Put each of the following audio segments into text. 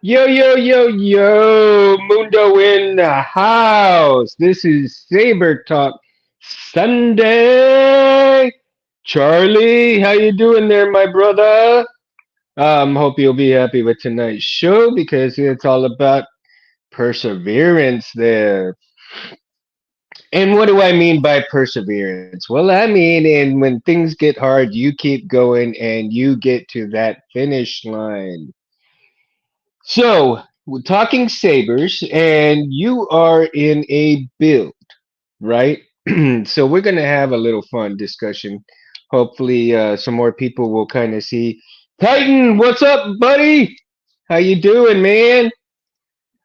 Yo, yo, yo, yo, Mundo in the house. This is Saber Talk Sunday. Charlie, how you doing there, my brother? Hope you'll be happy with tonight's show because it's all about perseverance there. And what do I mean by perseverance? Well, I mean, and when things get hard, you keep going and you get to that finish line. So, we're talking sabers, and you are in a build, right? So we're gonna have a little fun discussion. Hopefully, some more people will kind of see. Titan, what's up, buddy? How you doing, man?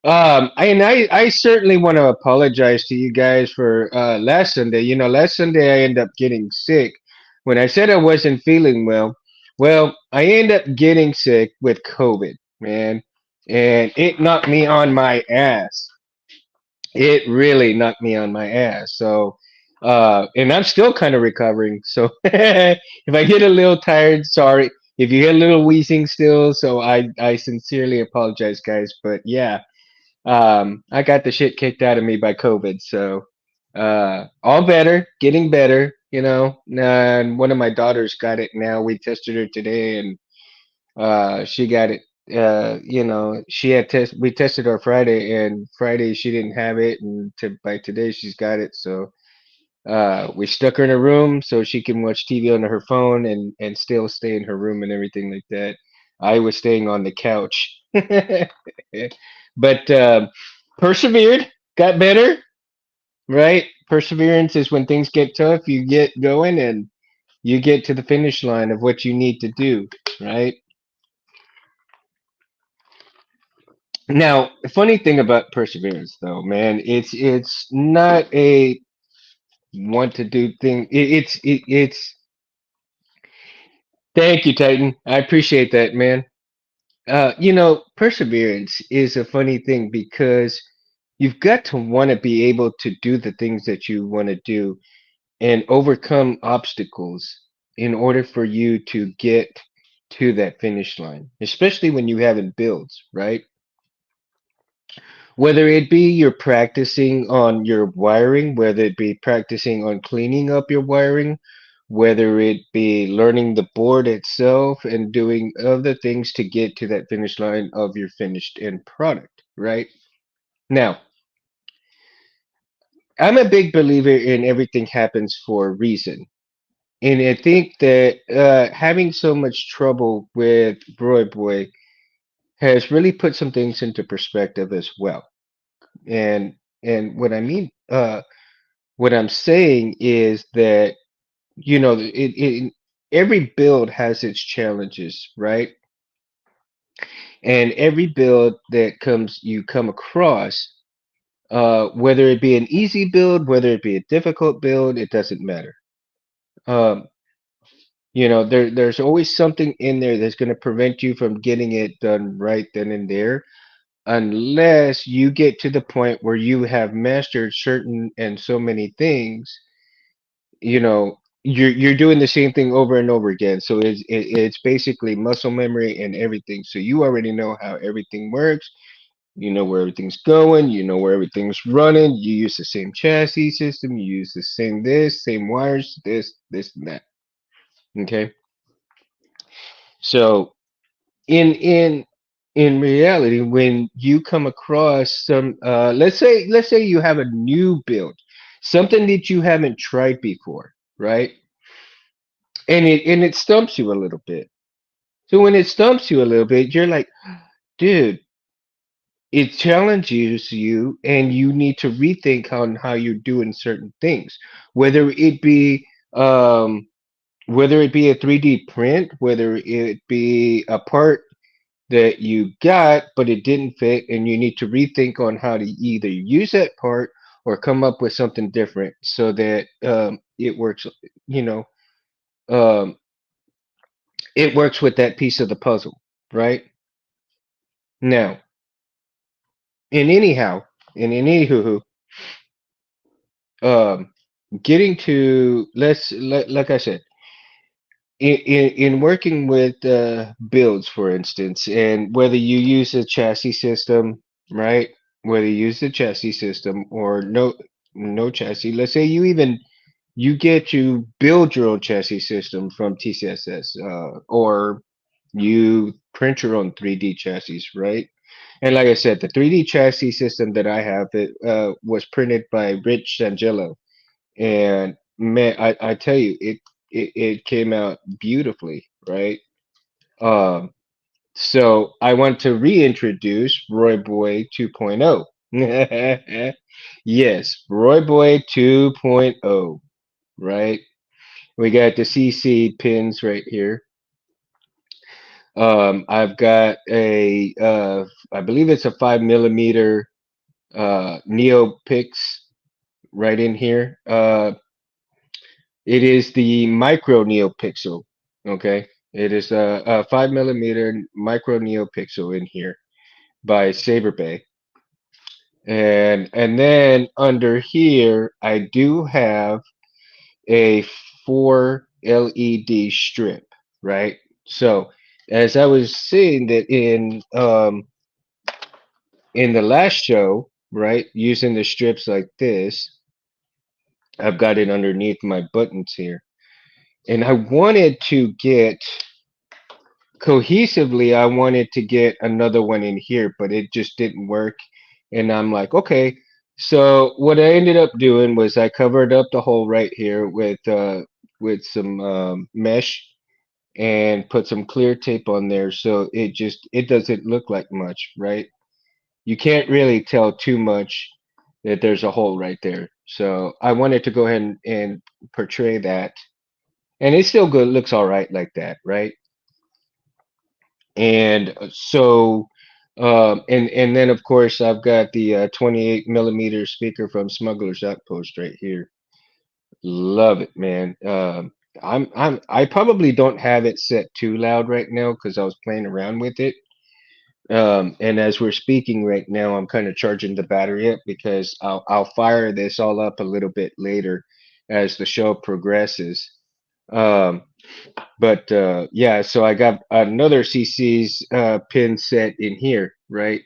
I certainly want to apologize to you guys for last Sunday. You know, last Sunday I ended up getting sick. When I said I wasn't feeling well, well, I ended up getting sick with COVID, man, and it knocked me on my ass. It really knocked me on my ass. So, and I'm still kind of recovering. So, if I get a little tired, sorry. If you hear a little wheezing still, so I sincerely apologize, guys. But yeah, I got the shit kicked out of me by COVID, so all better, getting better. You know, and one of my daughters got it now. We tested her today, and she got it. She had test. We tested her Friday, and Friday she didn't have it, and by today she's got it. So we stuck her in a room so she can watch TV on her phone and still stay in her room and everything like that. I was staying on the couch. But persevered, got better, right? Perseverance is when things get tough, you get going and you get to the finish line of what you need to do, right? Now, the funny thing about perseverance, though, man, it's not a want to do thing. It's thank you, Titan. I appreciate that, man. Perseverance is a funny thing because you've got to want to be able to do the things that you want to do and overcome obstacles in order for you to get to that finish line, especially when you haven't builds, right? Whether it be you're practicing on your wiring, whether it be practicing on cleaning up your wiring, whether it be learning the board itself and doing other things to get to that finish line of your finished end product, right? Now, I'm a big believer in everything happens for a reason. And I think that having so much trouble with Broy Boy has really put some things into perspective as well. And and what I mean, what I'm saying is that every build has its challenges, right? And every build that comes you come across, whether it be an easy build, whether it be a difficult build, it doesn't matter. Um, there's always something in there that's going to prevent you from getting it done right then and there, unless you get to the point where you have mastered certain and so many things. You're doing the same thing over and over again. So it's basically muscle memory and everything. So you already know how everything works. You know where everything's going. You know where everything's running. You use the same chassis system. You use the same this, same wires, this, and that. Okay. So in in reality, when you come across some, let's say you have a new build, something that you haven't tried before, right? And it stumps you a little bit. So when it stumps you a little bit, you're like, dude, it challenges you, and you need to rethink on how you're doing certain things, whether it be um, whether it be a 3D print, whether it be a part that you got but it didn't fit, and you need to rethink on how to either use that part or come up with something different so that it works. You know, um, it works with that piece of the puzzle, right? Now, in anyhow, in anywho, um, getting to like I said, in working with builds, for instance, and whether you use a chassis system, right? Whether you use the chassis system or no chassis. Let's say you get to build your own chassis system from TCSS, or you print your own 3D chassis, right? And like I said, the 3D chassis system that I have, it was printed by Rich Sangello, and man, I tell you, it came out beautifully, right? Um, so I want to reintroduce Roy Boy 2.0. Yes, Roy Boy 2.0, right? We got the CC pins right here. I've got I believe it's a 5 millimeter Neopix right in here. It is the micro NeoPixel. Okay, it is a 5 millimeter micro NeoPixel in here by Saber Bay, and then under here I do have a 4 LED strip, right? So as I was saying that in the last show, right, using the strips like this, I've got it underneath my buttons here, and I wanted to get cohesively, I wanted to get another one in here, but it just didn't work. And I'm like, okay. So what I ended up doing was I covered up the hole right here with some mesh and put some clear tape on there, so it doesn't look like much, right? You can't really tell too much that there's a hole right there. So I wanted to go ahead and portray that, and it still good, looks all right like that, right? And so and then of course I've got the 28 millimeter speaker from Smuggler's Outpost right here. Love it, man. I probably don't have it set too loud right now because I was playing around with it. And as we're speaking right now, I'm kind of charging the battery up because I'll fire this all up a little bit later as the show progresses. Um, but yeah, so I got another CC's pin set in here, right?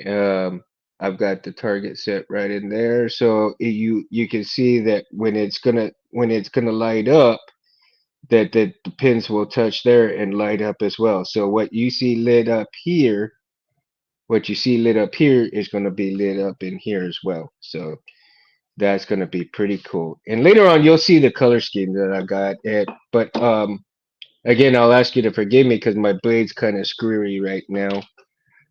Um, I've got the target set right in there, so you can see that when it's gonna light up, that the pins will touch there and light up as well. So what you see lit up here is gonna be lit up in here as well. So that's gonna be pretty cool. And later on, you'll see the color scheme that I got. But again, I'll ask you to forgive me because my blade's kind of screwy right now.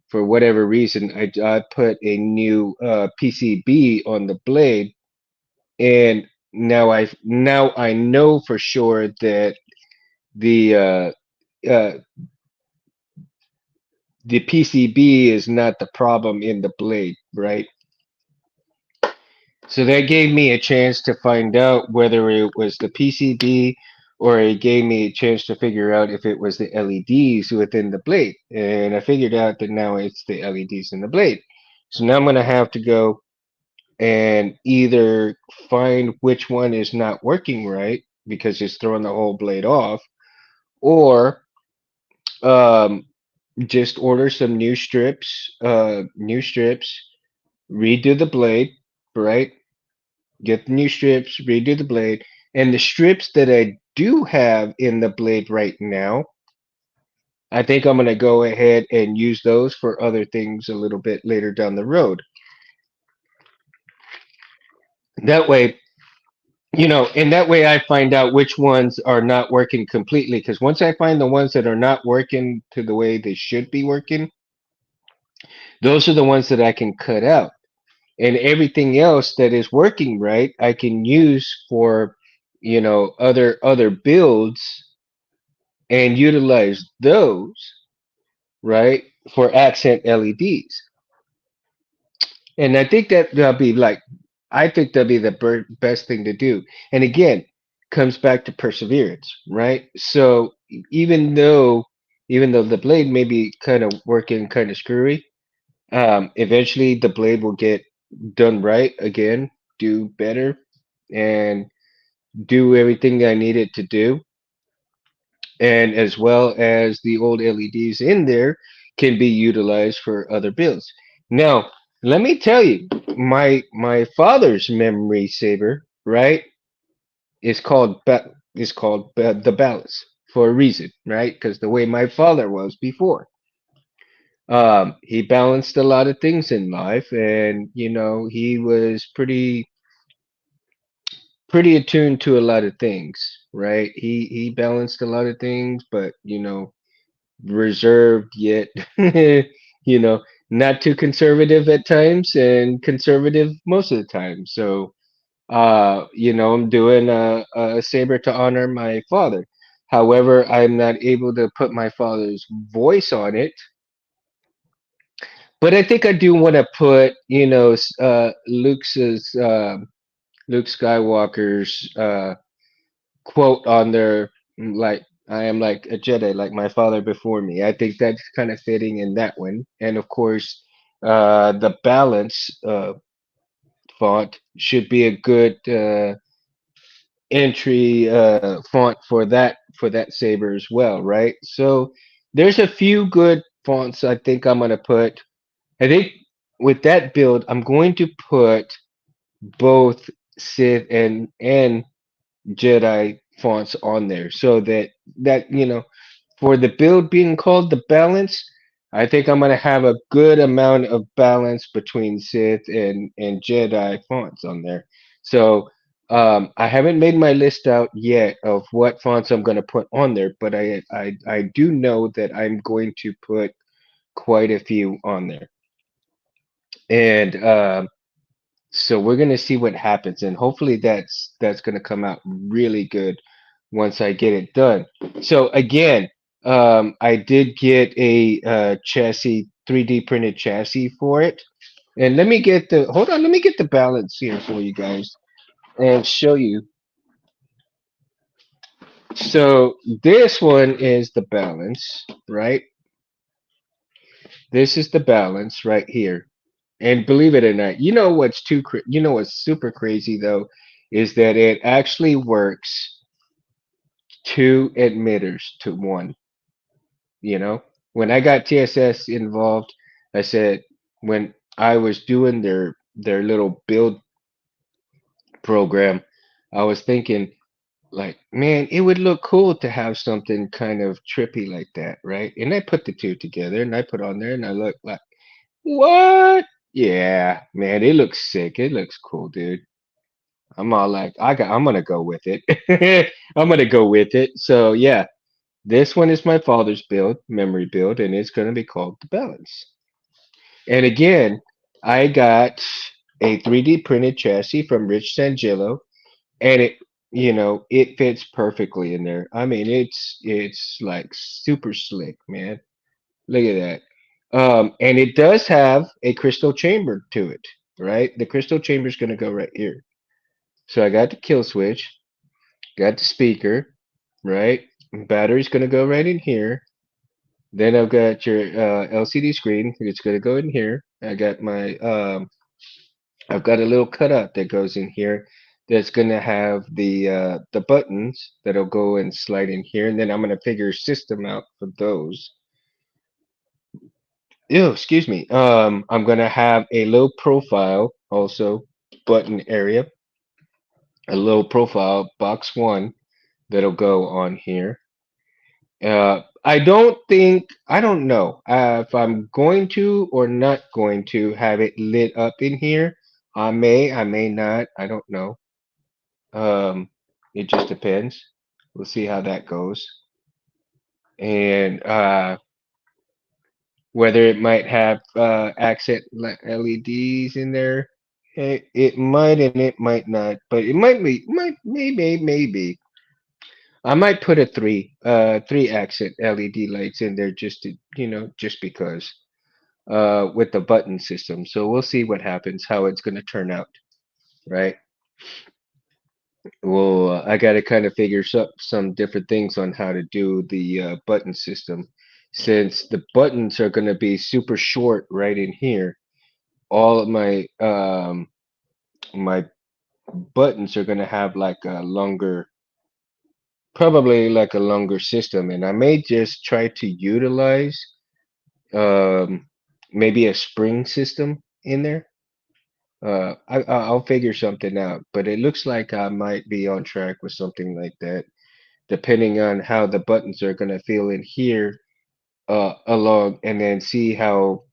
For whatever reason, I put a new PCB on the blade, and now I know for sure that the uh, the PCB is not the problem in the blade, right? So that gave me a chance to find out whether it was the PCB, or it gave me a chance to figure out if it was the LEDs within the blade. And I figured out that now it's the LEDs in the blade. So now I'm going to have to go and either find which one is not working right because it's throwing the whole blade off, or um, just order some new strips, redo the blade, right? Get the new strips, redo the blade, and the strips that I do have in the blade right now, I think I'm going to go ahead and use those for other things a little bit later down the road. That way, and that way I find out which ones are not working completely. Because once I find the ones that are not working to the way they should be working, those are the ones that I can cut out. And everything else that is working right, I can use for, other builds and utilize those, right, for accent LEDs. And I think I think that'll be the best thing to do. And again, comes back to perseverance, right? So even though the blade may be kind of working kind of screwy, eventually the blade will get done right again, do better, and do everything I need it to do. and as well as the old LEDs in there can be utilized for other builds. Now, let me tell you, my father's memory saver, right, is called the balance for a reason, right? Because the way my father was before, he balanced a lot of things in life, and he was pretty attuned to a lot of things, right? He balanced a lot of things, but reserved yet not too conservative at times and conservative most of the time. So I'm doing a saber to honor my father. However, I'm not able to put my father's voice on it, but I think I do want to put Luke Skywalker's quote on there, like, I am like a Jedi, like my father before me. I think that's kind of fitting in that one. And of course, the balance font should be a good entry font for that saber as well, right? So there's a few good fonts I think I'm gonna put. I think with that build, I'm going to put both Sith and Jedi fonts on there so that for the build being called the balance, I think I'm gonna have a good amount of balance between Sith and Jedi fonts on there. So I haven't made my list out yet of what fonts I'm gonna put on there, but I do know that I'm going to put quite a few on there, and so we're gonna see what happens, and hopefully that's gonna come out really good once I get it done. So again, I did get a chassis, 3D printed chassis for it, and let me get the balance here for you guys and show you. So this one is the balance, right? This is the balance right here. And believe it or not, you know what's super crazy though, is that it actually works two emitters to one. When I got TSS involved, I said when I was doing their little build program, I was thinking like, man, it would look cool to have something kind of trippy like that, right? And I put the two together and I put on there and I look like, what? Yeah, man, it looks sick. It looks cool, dude. I'm all like, I'm gonna go with it. I'm gonna go with it. So yeah, this one is my father's build, memory build, and it's gonna be called the balance. And again, I got a 3D printed chassis from Rich Sangillo, and it fits perfectly in there. I mean, it's like super slick, man. Look at that. And it does have a crystal chamber to it, right? The crystal chamber is gonna go right here. So I got the kill switch, got the speaker, right? Battery's gonna go right in here. Then I've got your LCD screen. It's gonna go in here. I've got a little cutout that goes in here. That's gonna have the buttons that'll go and slide in here, and then I'm gonna figure system out for those. Ew, excuse me. I'm gonna have a little profile also button area, a little profile box one that'll go on here. I don't know if I'm going to or not going to have it lit up in here. I may not. I don't know. Um, it just depends. We'll see how that goes. And whether it might have accent LEDs in there. It might and it might not, but it might maybe. I might put a three accent LED lights in there just to just because with the button system. So we'll see what happens, how it's going to turn out, right? Well, I got to kind of figure some different things on how to do the button system, since the buttons are going to be super short right in here. All of my buttons are going to have like a longer probably like a longer system, and I may just try to utilize um, maybe a spring system in there. I'll figure something out, but it looks like I might be on track with something like that, depending on how the buttons are gonna feel in here along, and then see how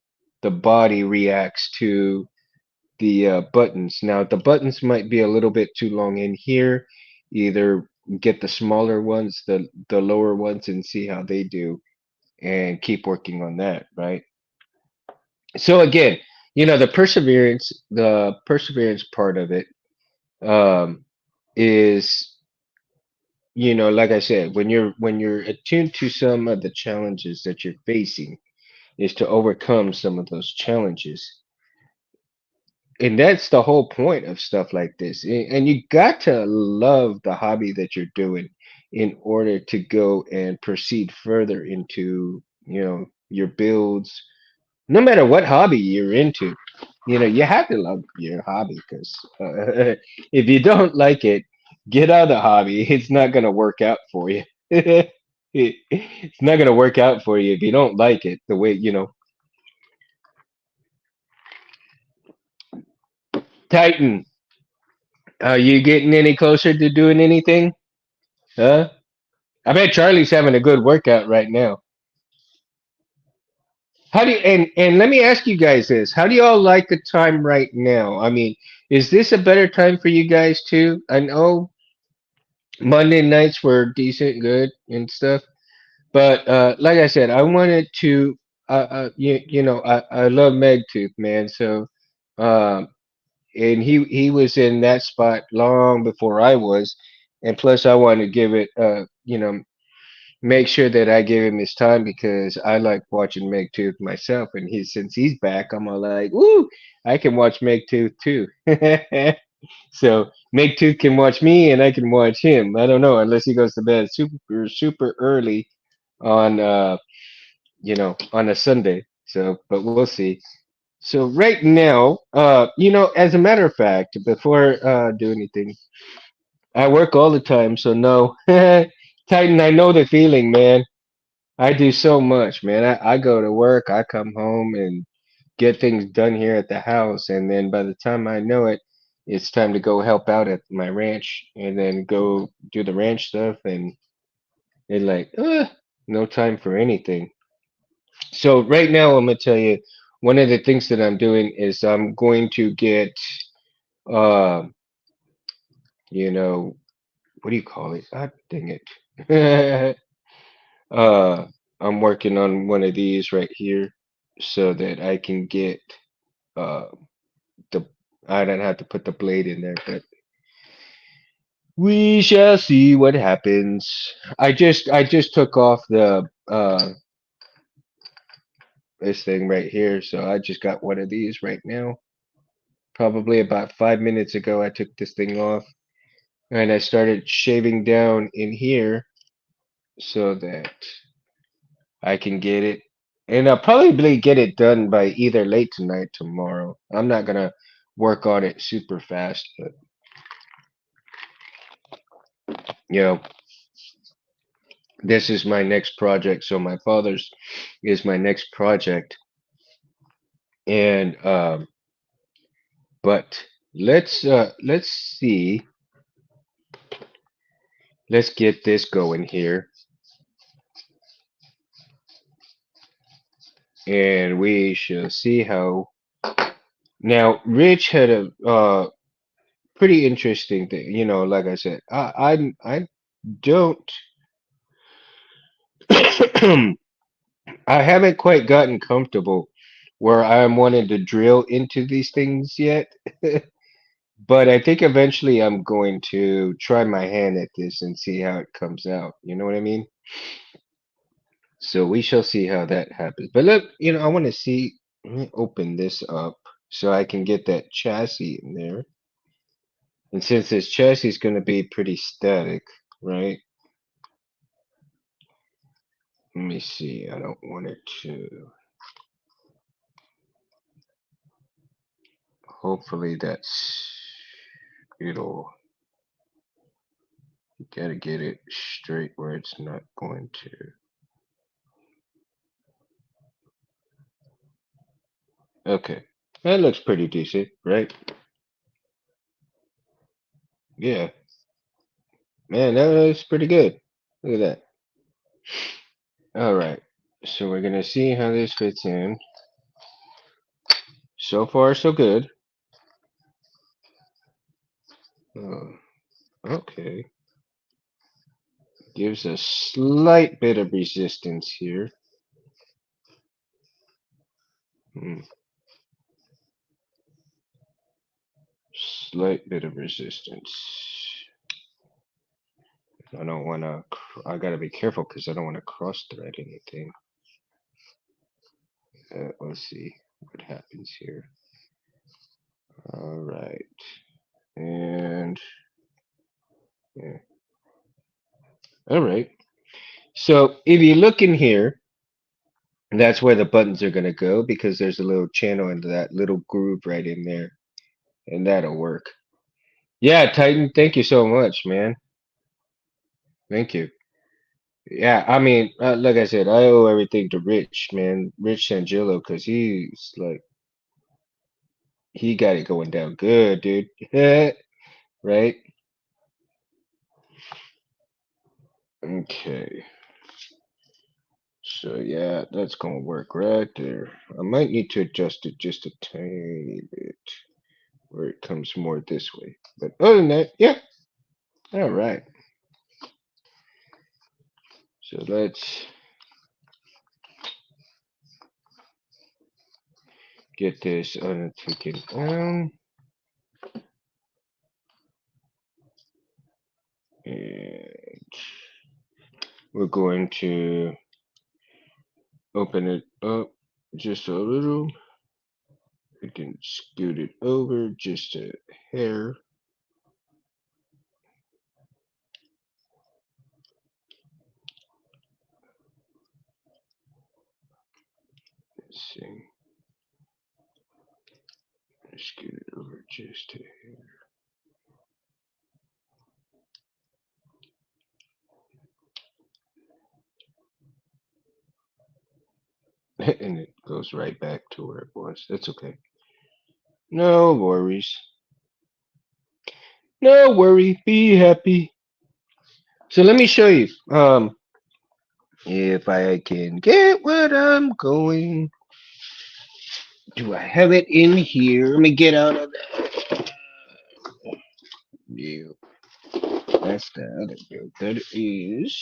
the body reacts to the buttons. Now, the buttons might be a little bit too long in here. Either get the smaller ones, the lower ones, and see how they do, and keep working on that, right? So again, the perseverance part of it um, is, like I said, when you're attuned to some of the challenges that you're facing, is to overcome some of those challenges. And that's the whole point of stuff like this. And you got to love the hobby that you're doing in order to go and proceed further into, your builds. No matter what hobby you're into, you have to love your hobby because if you don't like it, get out of the hobby. It's not going to work out for you. It's not going to work out for you if you don't like it the way, Titan, are you getting any closer to doing anything? Huh? I bet Charlie's having a good workout right now. How do you, and let me ask you guys this. How do y'all like the time right now? I mean, is this a better time for you guys too? I know Monday nights were decent, good and stuff, but like I said, I wanted to I love Megtooth, man. So um and he was in that spot long before I was, and plus I wanted to give it make sure that I give him his time because I like watching Meg Tooth myself, and since he's back, I'm all like, woo, I can watch Meg Tooth too. So Meg Tooth can watch me, and I can watch him. I don't know unless he goes to bed super early on on a Sunday. So, but we'll see. So right now, as a matter of fact, before do anything, I work all the time, so no, Titan, I know the feeling, man. I do so much, man. I go to work, I come home and get things done here at the house, and then by the time I know it, it's time to go help out at my ranch and then go do the ranch stuff, and it's like, no time for anything. So right now, I'm gonna tell you, one of the things that I'm doing is I'm going to get, uh, you know, what do you call it? Ah, dang it. uh, I'm working on one of these right here so that I can get uh the I don't have to put the blade in there, but we shall see what happens. I just took off the this thing right here, so I just got one of these right now. Probably about 5 minutes ago I took this thing off and I started shaving down in here so that I can get it. And I'll probably get it done by either late tonight, tomorrow. I'm not gonna work on it super fast, but you know, this is my next project. So my father's is my next project, and but let's see, let's get this going here, and we shall see how. Now, Rich had a pretty interesting thing. Like I said, I don't. I haven't quite gotten comfortable where I'm wanting to drill into these things yet. But I think eventually I'm going to try my hand at this and see how it comes out. You know what I mean? So we shall see how that happens. But look, I want to see. Let me open this up so I can get that chassis in there. And since this chassis is going to be pretty static, right? Let me see. I don't want it to. Hopefully it'll Gotta get it straight where it's not going to. Okay. That looks pretty decent, right? Yeah. Man, that looks pretty good. Look at that. All right. So we're gonna see how this fits in. So far, so good. Oh, okay. Gives a slight bit of resistance here. Hmm. Slight bit of resistance. I don't want to. I gotta be careful because I don't want to cross thread anything. Let's see what happens here. All right, and yeah. All right. So if you look in here, that's where the buttons are gonna go because there's a little channel into that little groove right in there, and that'll work. Yeah, Titan. Thank you so much, man. Thank you. Yeah, I mean, like I said, I owe everything to Rich, man, Rich Sangillo, because he's like, he got it going down good, dude. Right? Okay. So yeah, that's gonna work right there. I might need to adjust it just a tiny bit where it comes more this way. But other than that, yeah. All right. So let's get this taken down. And we're going to open it up just a little. We can scoot it over just a hair. Let's see. Scoot it over just a hair. And it goes right back to where it was. That's okay. No worries. No worry. Be happy. So let me show you. If I can get what I'm going. Do I have it in here? Let me get out of that. Yeah, that's the other build. That is.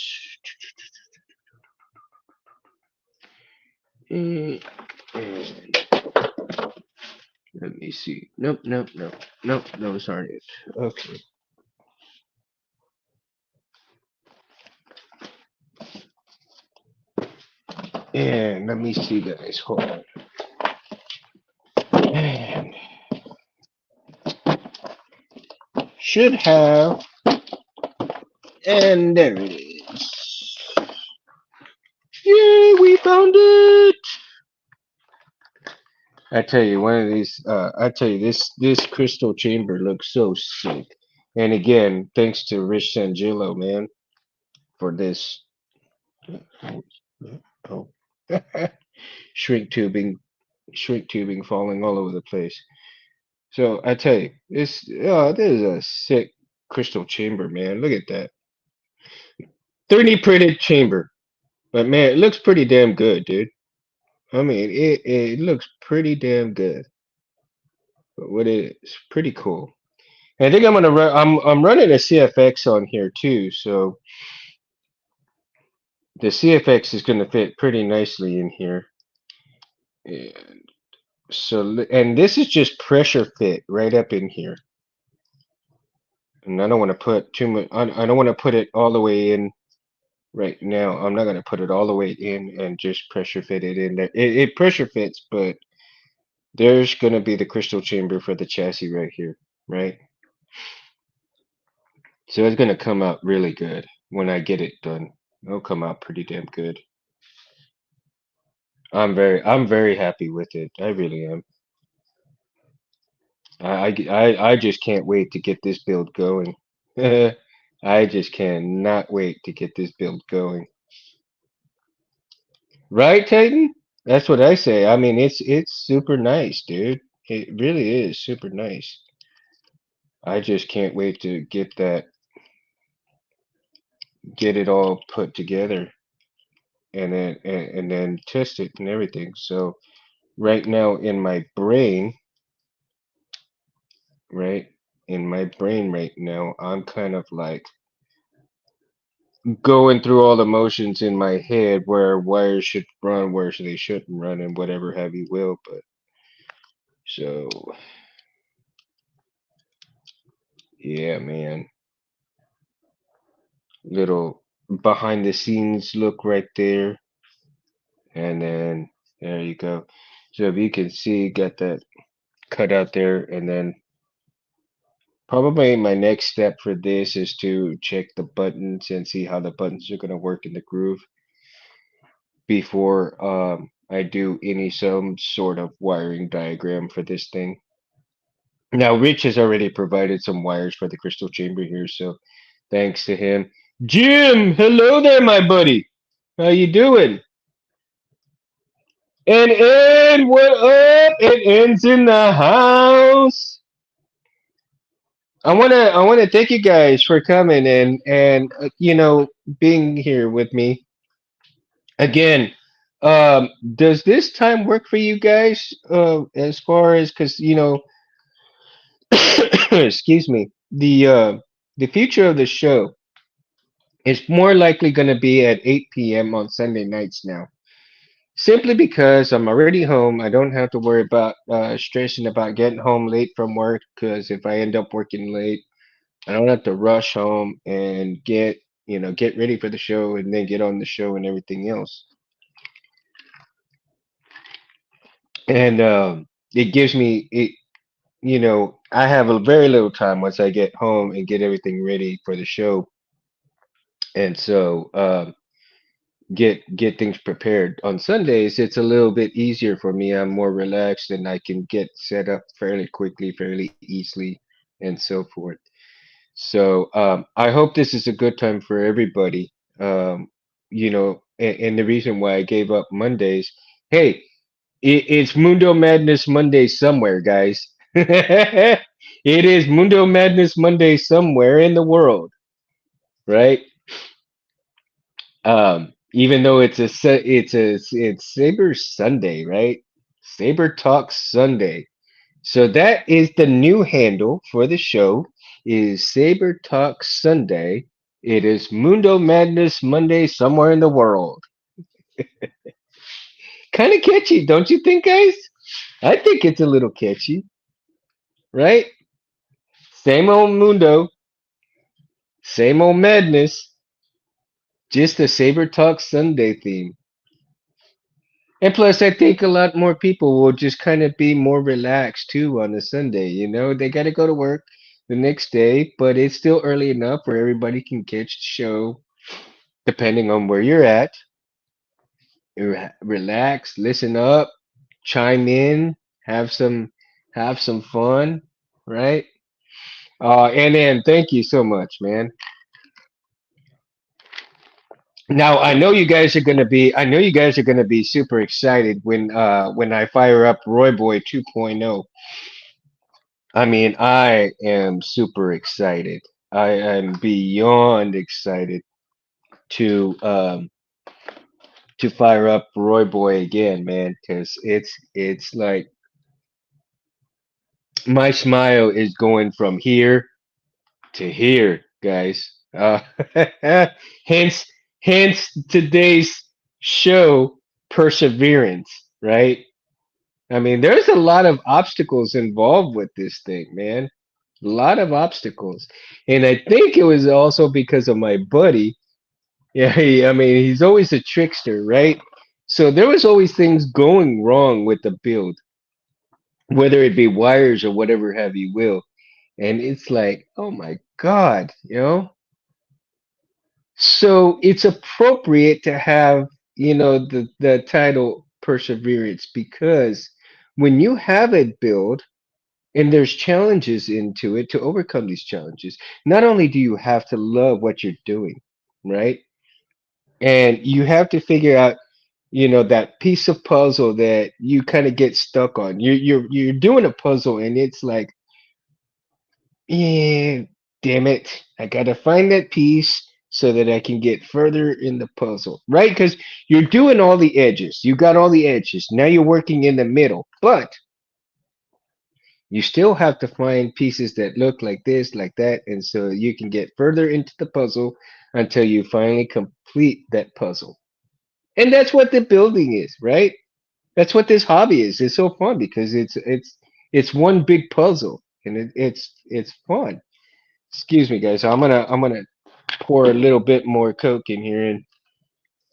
And let me see. Nope, nope, nope, nope. Those aren't it. Okay. And let me see, guys. Hold on. And should have. And there it is. Yay, we found it! I tell you, one of these. I tell you, this crystal chamber looks so sick. And again, thanks to Rich Sangillo, man, for this. Oh, shrink tubing, shrink tubing falling all over the place. So I tell you, this is a sick crystal chamber, man. Look at that, 3D printed chamber. But man, it looks pretty damn good, dude. I mean, it looks pretty damn good. But what it is, pretty cool. And I think I'm gonna run. I'm running a CFX on here too, so the CFX is gonna fit pretty nicely in here. And so, and this is just pressure fit right up in here. And I don't want to put too much. I don't want to put it all the way in right now. I'm not gonna put it all the way in and just pressure fit it in there. It pressure fits, but there's gonna be the crystal chamber for the chassis right here, right? So it's gonna come out really good when I get it done. It'll come out pretty damn good. I'm very happy with it. I really am. I just can't wait to get this build going. I just cannot wait to get this build going. Right, Titan? That's what I say. I mean, it's super nice, dude. It really is super nice. I just can't wait to get it all put together and then test it and everything. So right now in my brain, right? In my brain right now, I'm kind of like going through all the motions in my head where wires should run, where they shouldn't run, and whatever have you will. But so yeah, man, little behind the scenes look right there, and then there you go. So if you can see, got that cut out there, and then probably my next step for this is to check the buttons and see how the buttons are gonna work in the groove before I do any some sort of wiring diagram for this thing. Now, Rich has already provided some wires for the crystal chamber here, so thanks to him. Jim, hello there, my buddy. How you doing? And Ed, what up? It ends in the house. I wanna thank you guys for coming and being here with me again. Does this time work for you guys? As far as because excuse me, the future of the show is more likely going to be at 8 p.m. on Sunday nights now. Simply because I'm already home, I don't have to worry about stressing about getting home late from work. Because if I end up working late, I don't have to rush home and get ready for the show and then get on the show and everything else. And it gives me it. I have a very little time once I get home and get everything ready for the show, and so get things prepared. On Sundays, it's a little bit easier for me. I'm more relaxed and I can get set up fairly quickly, fairly easily, and so forth. So I hope this is a good time for everybody. And the reason why I gave up Mondays, hey, it's Mundo Madness Monday somewhere, guys. It is Mundo Madness Monday somewhere in the world, right? Even though it's Saber Sunday, right? Saber Talk Sunday. So that is the new handle for the show is Saber Talk Sunday. It is Mundo Madness Monday somewhere in the world. Kind of catchy, don't you think, guys? I think it's a little catchy, right? Same old Mundo, same old madness, just a Saber Talk Sunday theme. And plus, I think a lot more people will just kind of be more relaxed too on a Sunday. They got to go to work the next day, but it's still early enough where everybody can catch the show, depending on where you're at. Relax, listen up, chime in, have some, have some fun, right? And then thank you so much, man. Now I know you guys are gonna be super excited when I fire up Roy Boy 2.0. I mean, I am super excited. I am beyond excited to um to fire up Roy Boy again, man, because it's like my smile is going from here to here, guys. Hence hence today's show, perseverance, right? I mean, there's a lot of obstacles involved with this thing, man. A lot of obstacles. And I think it was also because of my buddy. Yeah, I mean, he's always a trickster, right? So there was always things going wrong with the build, whether it be wires or whatever have you will. And it's like, oh my God, So it's appropriate to have, the title perseverance because when you have a build And there's challenges into it to overcome these challenges. Not only do you have to love what you're doing, right? And you have to figure out, that piece of puzzle that you kind of get stuck on. You're doing a puzzle and it's like, yeah, damn it. I gotta find that piece so that I can get further in the puzzle, right? Because you're doing all the edges. You got all the edges. Now you're working in the middle, but you still have to find pieces that look like this, like that, and so you can get further into the puzzle until you finally complete that puzzle. And that's what the building is, right? That's what this hobby is. It's so fun because it's one big puzzle, and it's fun. Excuse me, guys. I'm gonna pour a little bit more Coke in here,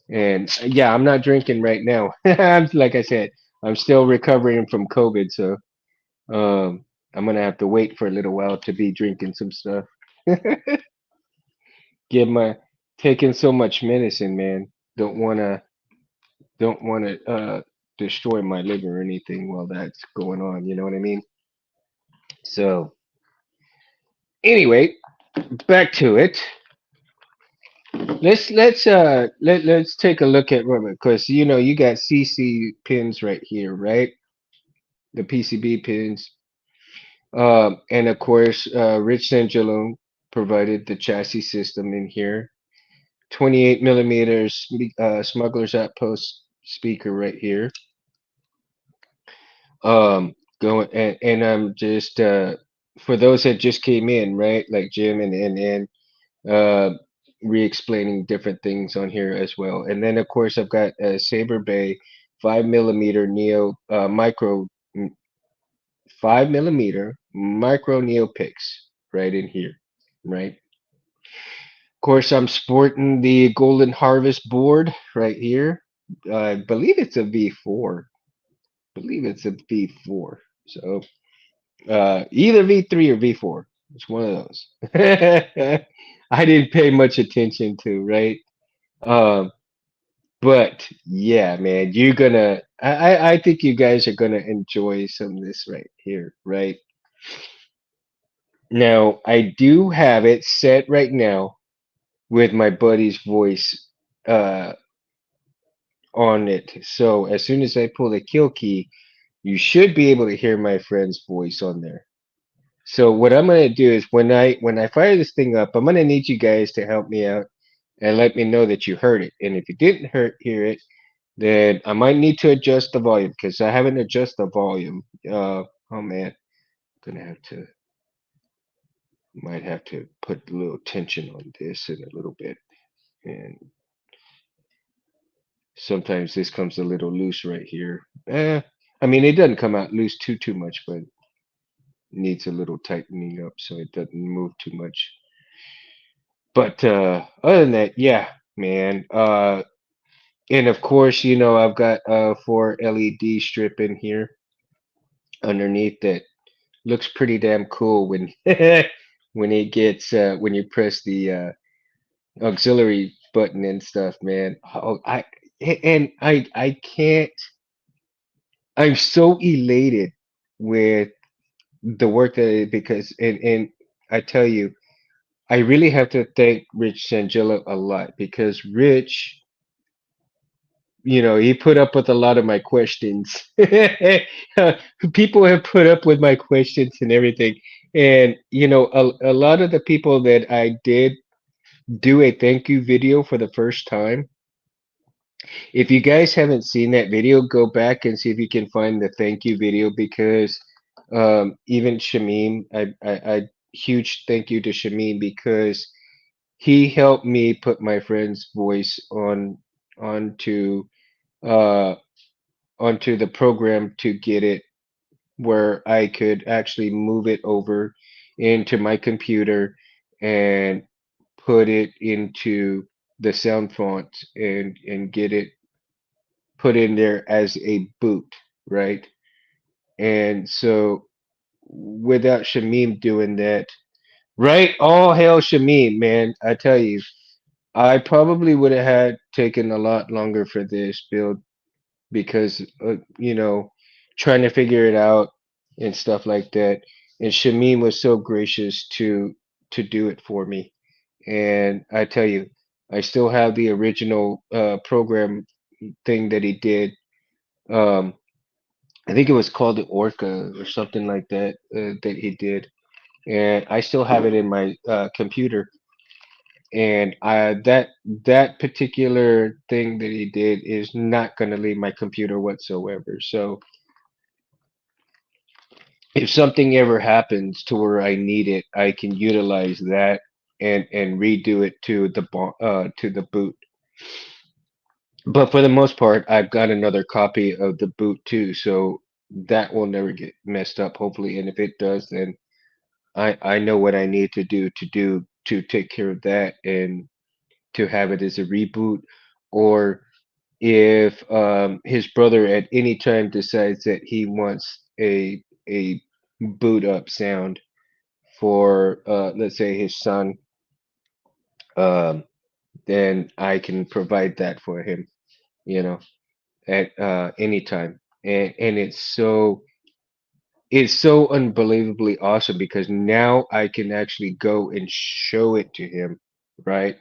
and yeah, I'm not drinking right now. Like I said, I'm still recovering from COVID, so um, I'm gonna have to wait for a little while to be drinking some stuff. Get my taking so much medicine, man. Don't wanna don't wanna destroy my liver or anything while that's going on. You know what I mean? So anyway, back to it. Let's take a look at Robert because you got CC pins right here, right? The PCB pins, and of course, Rich Angelo provided the chassis system in here. 28 millimeters Smuggler's Outpost speaker right here. Going and I'm just for those that just came in, right? Like Jim and uh, re-explaining different things on here as well. And then of course I've got a Saber Bay 5 millimeter Neo micro 5 millimeter micro Neopix right in here, right? Of course I'm sporting the Golden Harvest board right here. I believe it's a V4. Believe it's a V4. So either V3 or V4. It's one of those. I didn't pay much attention to, right? Um, but yeah, man, you're gonna. I think you guys are gonna enjoy some of this right here, right? Now, I do have it set right now with my buddy's voice uh on it. So as soon as I pull the kill key, you should be able to hear my friend's voice on there. So what I'm gonna do is when I fire this thing up, I'm gonna need you guys to help me out and let me know that you heard it. And if you didn't hear it, then I might need to adjust the volume because I haven't adjusted the volume. Oh man, gonna have to might have to put a little tension on this in a little bit. And sometimes this comes a little loose right here. I mean it doesn't come out loose too much, but needs a little tightening up so it doesn't move too much. But other than that, yeah, man. And of course, I've got 4 LED strip in here underneath that looks pretty damn cool when when you press the auxiliary button and stuff, man. Oh, I can't. I'm so elated with the work because and I tell you, I really have to thank Rich Sangelo a lot because Rich, he put up with a lot of my questions. People have put up with my questions and everything. And, a lot of the people that I did do a thank you video for the first time. If you guys haven't seen that video, go back and see if you can find the thank you video because even Shamim, I huge thank you to Shamim because he helped me put my friend's voice onto uh onto the program to get it where I could actually move it over into my computer and put it into the sound font and get it put in there as a boot, right? And so without Shamim doing that, right? All hail Shamim, man. I tell you, I probably would have had taken a lot longer for this build because trying to figure it out. and stuff like that. And Shameen was so gracious to do it for me. And I tell you, I still have the original program thing that he did. Um, I think it was called the Orca or something like that that he did, and I still have it in my computer. And that particular thing that he did is not going to leave my computer whatsoever. So if something ever happens to where I need it, I can utilize that and redo it to to the boot. But for the most part, I've got another copy of the boot too, so that will never get messed up, hopefully. And if it does, then I know what I need to do to take care of that and to have it as a reboot. Or if his brother at any time decides that he wants a boot up sound for let's say his son, um, then I can provide that for him, you know, at any time. And it's so unbelievably awesome because now I can actually go and show it to him, right?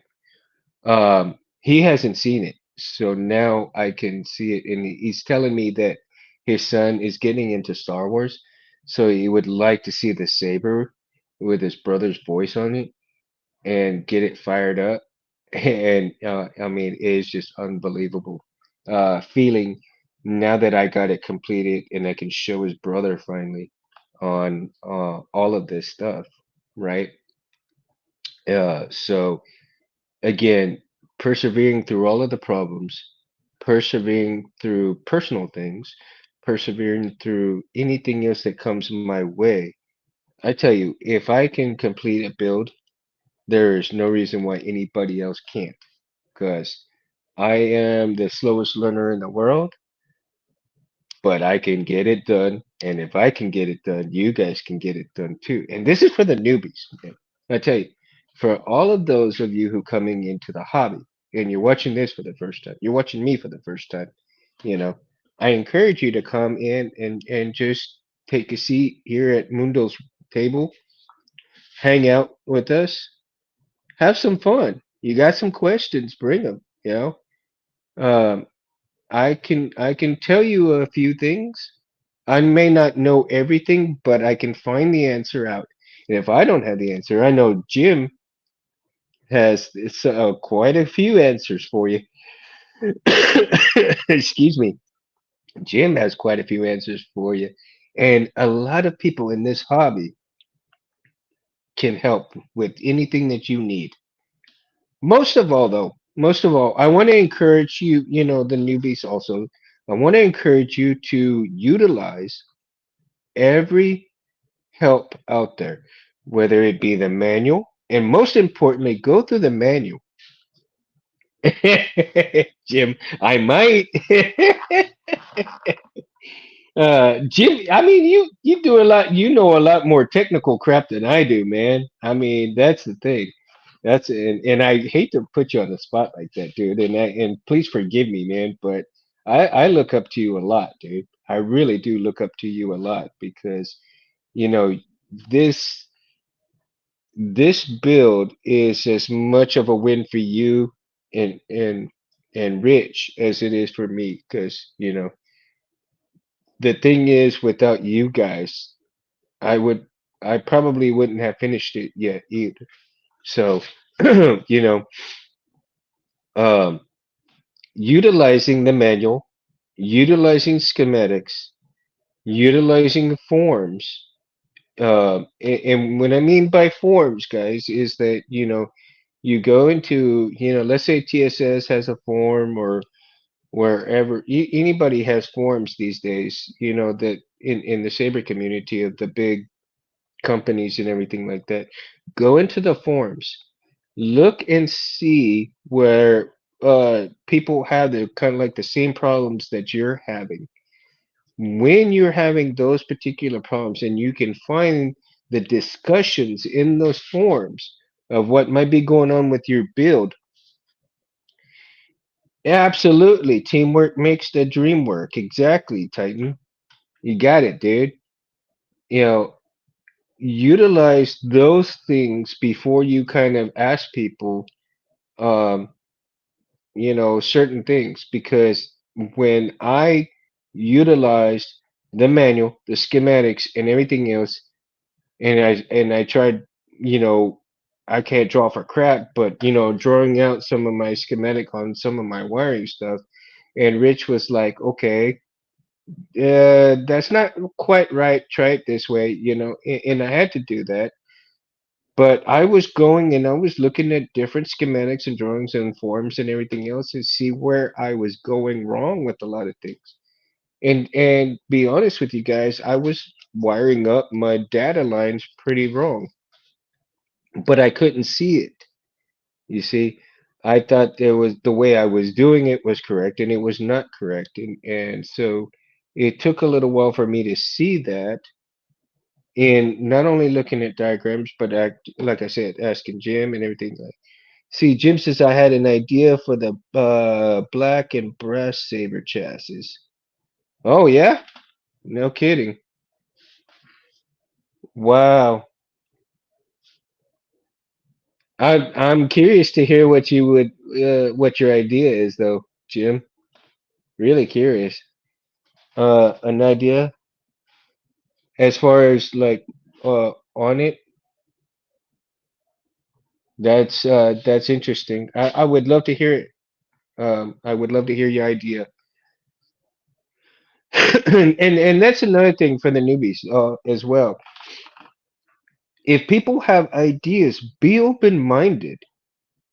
He hasn't seen it, so now I can see it, and he's telling me that his son is getting into Star Wars, so he would like to see the saber with his brother's voice on it and get it fired up. And I mean, it's just unbelievable feeling now that I got it completed and I can show his brother finally on all of this stuff, right? So again, persevering through all of the problems, persevering through personal things, persevering through anything else that comes my way. I tell you, if I can complete a build, there is no reason why anybody else can't, because I am the slowest learner in the world, but I can get it done. And if I can get it done, you guys can get it done too. And this is for the newbies, man. I tell you, for all of those of you who coming into the hobby and you're watching this for the first time, you're watching me for the first time, you know, I encourage you to come in and just take a seat here at Mundo's table, hang out with us, have some fun. You got some questions, bring them, you know. Um, I can tell you a few things. I may not know everything, but I can find the answer out. And if I don't have the answer, I know Jim has quite a few answers for you. Excuse me. Jim has quite a few answers for you. And a lot of people in this hobby can help with anything that you need. Most of all, though, most of all, I want to encourage you, the newbies also, I want to encourage you to utilize every help out there, whether it be the manual, and most importantly, go through the manual. Jim, I might. Jim, I mean, you do a lot. You know a lot more technical crap than I do, man. I mean, that's the thing. And I hate to put you on the spot like that, dude. And please forgive me, man. But I look up to you a lot, dude. I really do look up to you a lot because you know this this build is as much of a win for you and Rich as it is for me. Because the thing is, without you guys, I would I probably wouldn't have finished it yet either. So, you know, um, utilizing the manual, utilizing schematics, utilizing forms. And what I mean by forms, guys, is that you go into let's say TSS has a form or wherever anybody has forms these days. That in the Saber community of the big companies and everything like that. Go into the forums, look and see where people have the kind of like the same problems that you're having. When you're having those particular problems, and you can find the discussions in those forums of what might be going on with your build. Absolutely, teamwork makes the dream work. Exactly, Titan. You got it, dude. you know, utilize those things before you kind of ask people, um, certain things. Because when I utilized the manual, the schematics, and everything else, and I tried, you know, I can't draw for crap, but drawing out some of my schematic on some of my wiring stuff, and Rich was like, okay, that's not quite right. Try it this way, and I had to do that. But I was going and I was looking at different schematics and drawings and forms and everything else to see where I was going wrong with a lot of things. And be honest with you guys, I was wiring up my data lines pretty wrong, but I couldn't see it. You see, I thought there was the way I was doing it was correct, and it was not correct. And so it took a little while for me to see that in not only looking at diagrams, but like I said, asking Jim and everything. See, Jim says I had an idea for the black and brass saber chassis. Oh yeah, no kidding. Wow. I'm curious to hear what your idea is though, Jim. Really curious. An idea as far as like on it. That's interesting. I would love to hear it. I would love to hear your idea. And that's another thing for the newbies as well. If people have ideas, be open minded.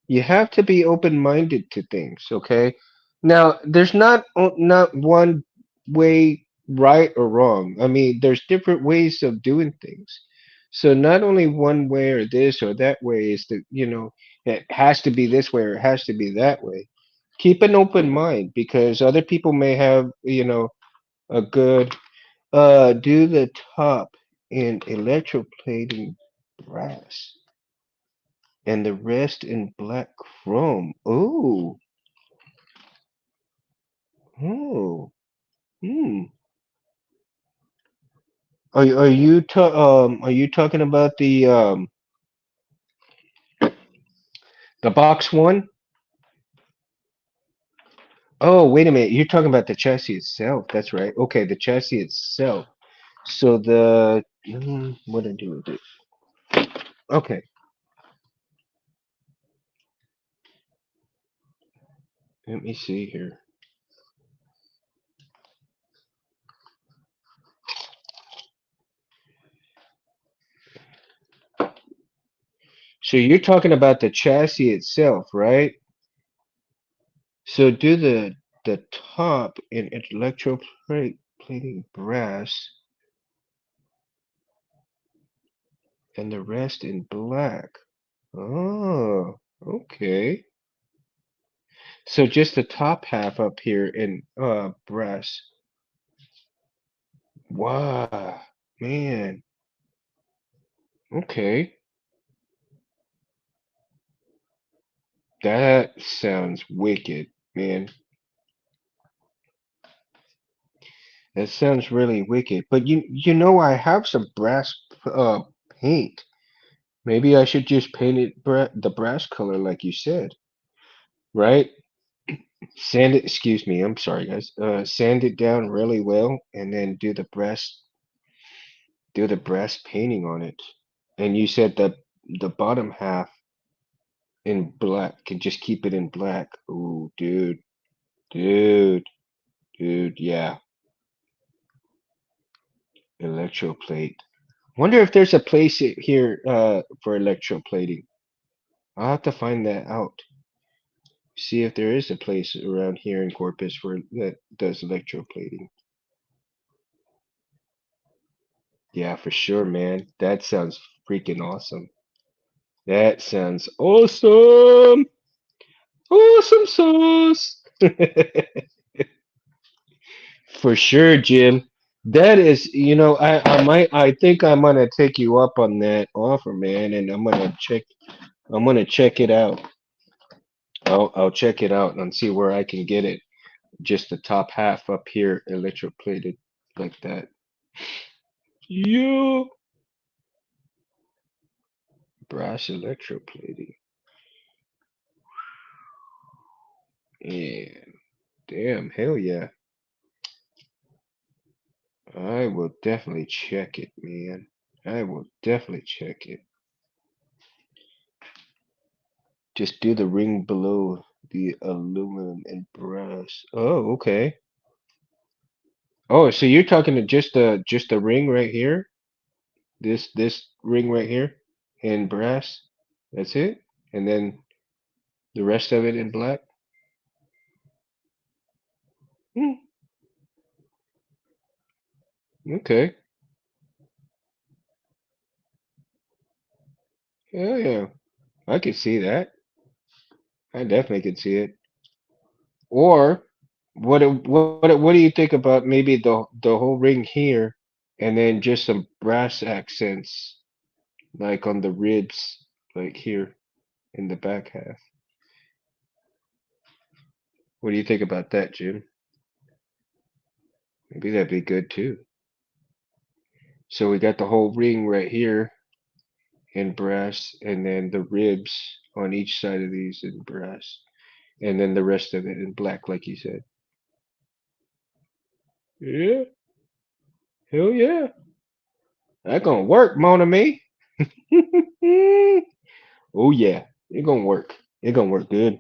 You have to be open minded to things, okay? Now, there's not one way right or wrong. I mean, there's different ways of doing things. So not only one way or this or that way is it has to be this way or it has to be that way. Keep an open mind because other people may have, a good do the top in electroplating brass and the rest in black chrome. Oh, oh, hmm. Are you talking about the box one? Oh, wait a minute. You're talking about the chassis itself. That's right. Okay, the chassis itself. So what do I do with it? Okay, let me see here. So you're talking about the chassis itself, right? So do the top in electroplating brass and the rest in black. Oh, okay. So just the top half up here in brass. Wow, man. Okay. That sounds wicked, man. That sounds really wicked. But I have some brass paint. Maybe I should just paint it the brass color like you said, right? Sand it, excuse me, I'm sorry guys. Sand it down really well and then do the brass painting on it. And you said that the bottom half in black, can just keep it in black. Ooh, dude, dude, yeah. Electroplate. Wonder if there's a place here for electroplating. I'll have to find that out. See if there is a place around here in Corpus for that does electroplating. Yeah, for sure, man. That sounds freaking awesome. That sounds awesome. Awesome sauce. For sure, Jim. That is, I think I'm gonna take you up on that offer, man, and I'm gonna check it out. I'll check it out and see where I can get it. Just the top half up here electroplated like that. You brass electroplating. And damn, hell yeah. I will definitely check it, man. I will definitely check it. Just do the ring below the aluminum and brass. Oh, okay. Oh, so you're talking to just the ring right here? This ring right here in brass? That's it? And then the rest of it in black? Hmm, okay. Hell yeah. I could see that. I definitely could see it. Or what do you think about maybe the whole ring here and then just some brass accents like on the ribs like here in the back half. What do you think about that, Jim? Maybe that'd be good too. So we got the whole ring right here in brass and then the ribs on each side of these in brass and then the rest of it in black like you said. Yeah, hell yeah. That gonna work, Mona me. Oh yeah, it gonna work. It gonna work good.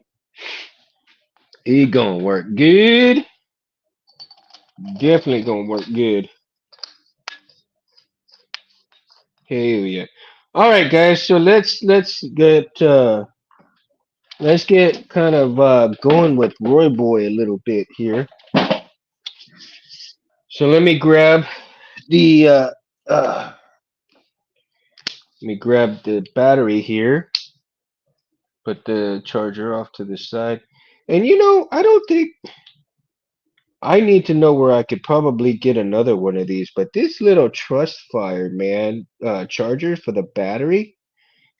It gonna work good. Definitely gonna work good. Hell yeah. All right, guys. So let's get kind of going with Roy Boy a little bit here. So the uh, let me grab the battery here. Put the charger off to the side. And I don't think I need to know where I could probably get another one of these, but this little Trust Fire, man, charger for the battery,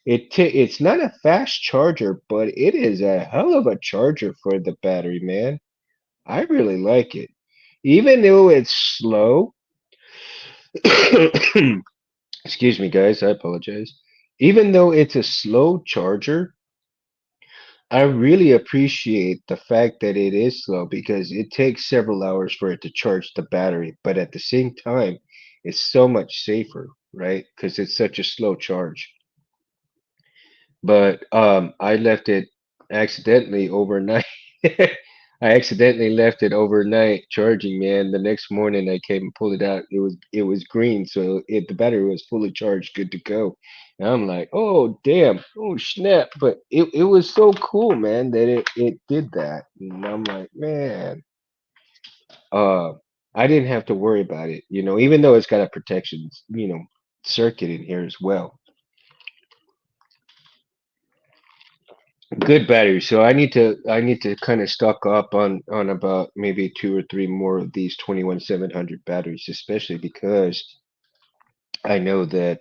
it's not a fast charger, but it is a hell of a charger for the battery, man. I really like it. Even though it's slow, excuse me, guys, I apologize. Even though it's a slow charger, I really appreciate the fact that it is slow because it takes several hours for it to charge the battery, but at the same time, it's so much safer, right? Because it's such a slow charge. But I left it accidentally overnight. I accidentally left it overnight charging, man. The next morning I came and pulled it out. It was green, so the battery was fully charged, good to go. And I'm like, oh damn, oh snap! But it was so cool, man, that it did that. And I'm like, man, uh, I didn't have to worry about it, even though it's got a protection, circuit in here as well. Good battery. So I need to kind of stock up on about maybe two or three more of these 21700 batteries, especially because I know that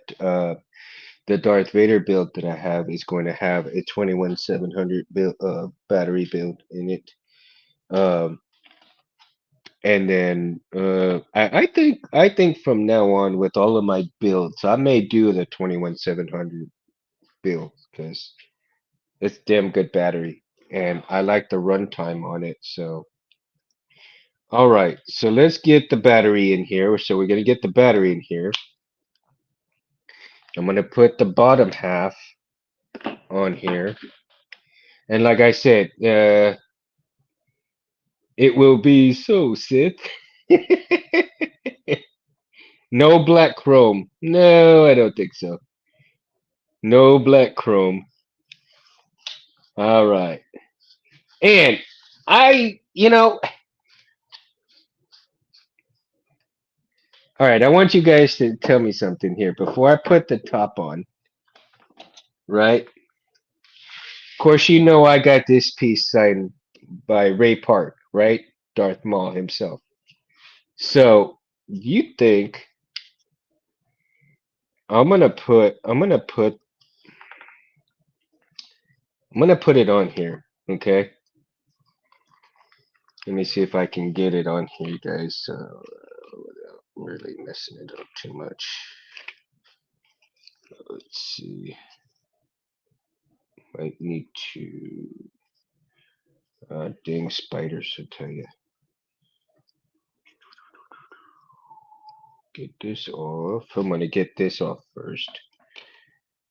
the Darth Vader build that I have is going to have a 21700 build, battery build in it. Um, and then I think from now on with all of my builds, I may do the 21700 build because it's damn good battery, and I like the runtime on it. So, all right, so let's get the battery in here. So we're gonna get the battery in here. I'm gonna put the bottom half on here, and like I said, it will be so Sith. No black chrome. No, I don't think so. No black chrome. All right, and all right. I want you guys to tell me something here before I put the top on. Right? Of course, I got this piece signed by Ray Park, right? Darth Maul himself. So you think I'm gonna put it on here, okay? Let me see if I can get it on here, guys. So really messing it up too much. Let's see. Might need to. Dang spiders, I tell you. Get this off. I'm gonna get this off first,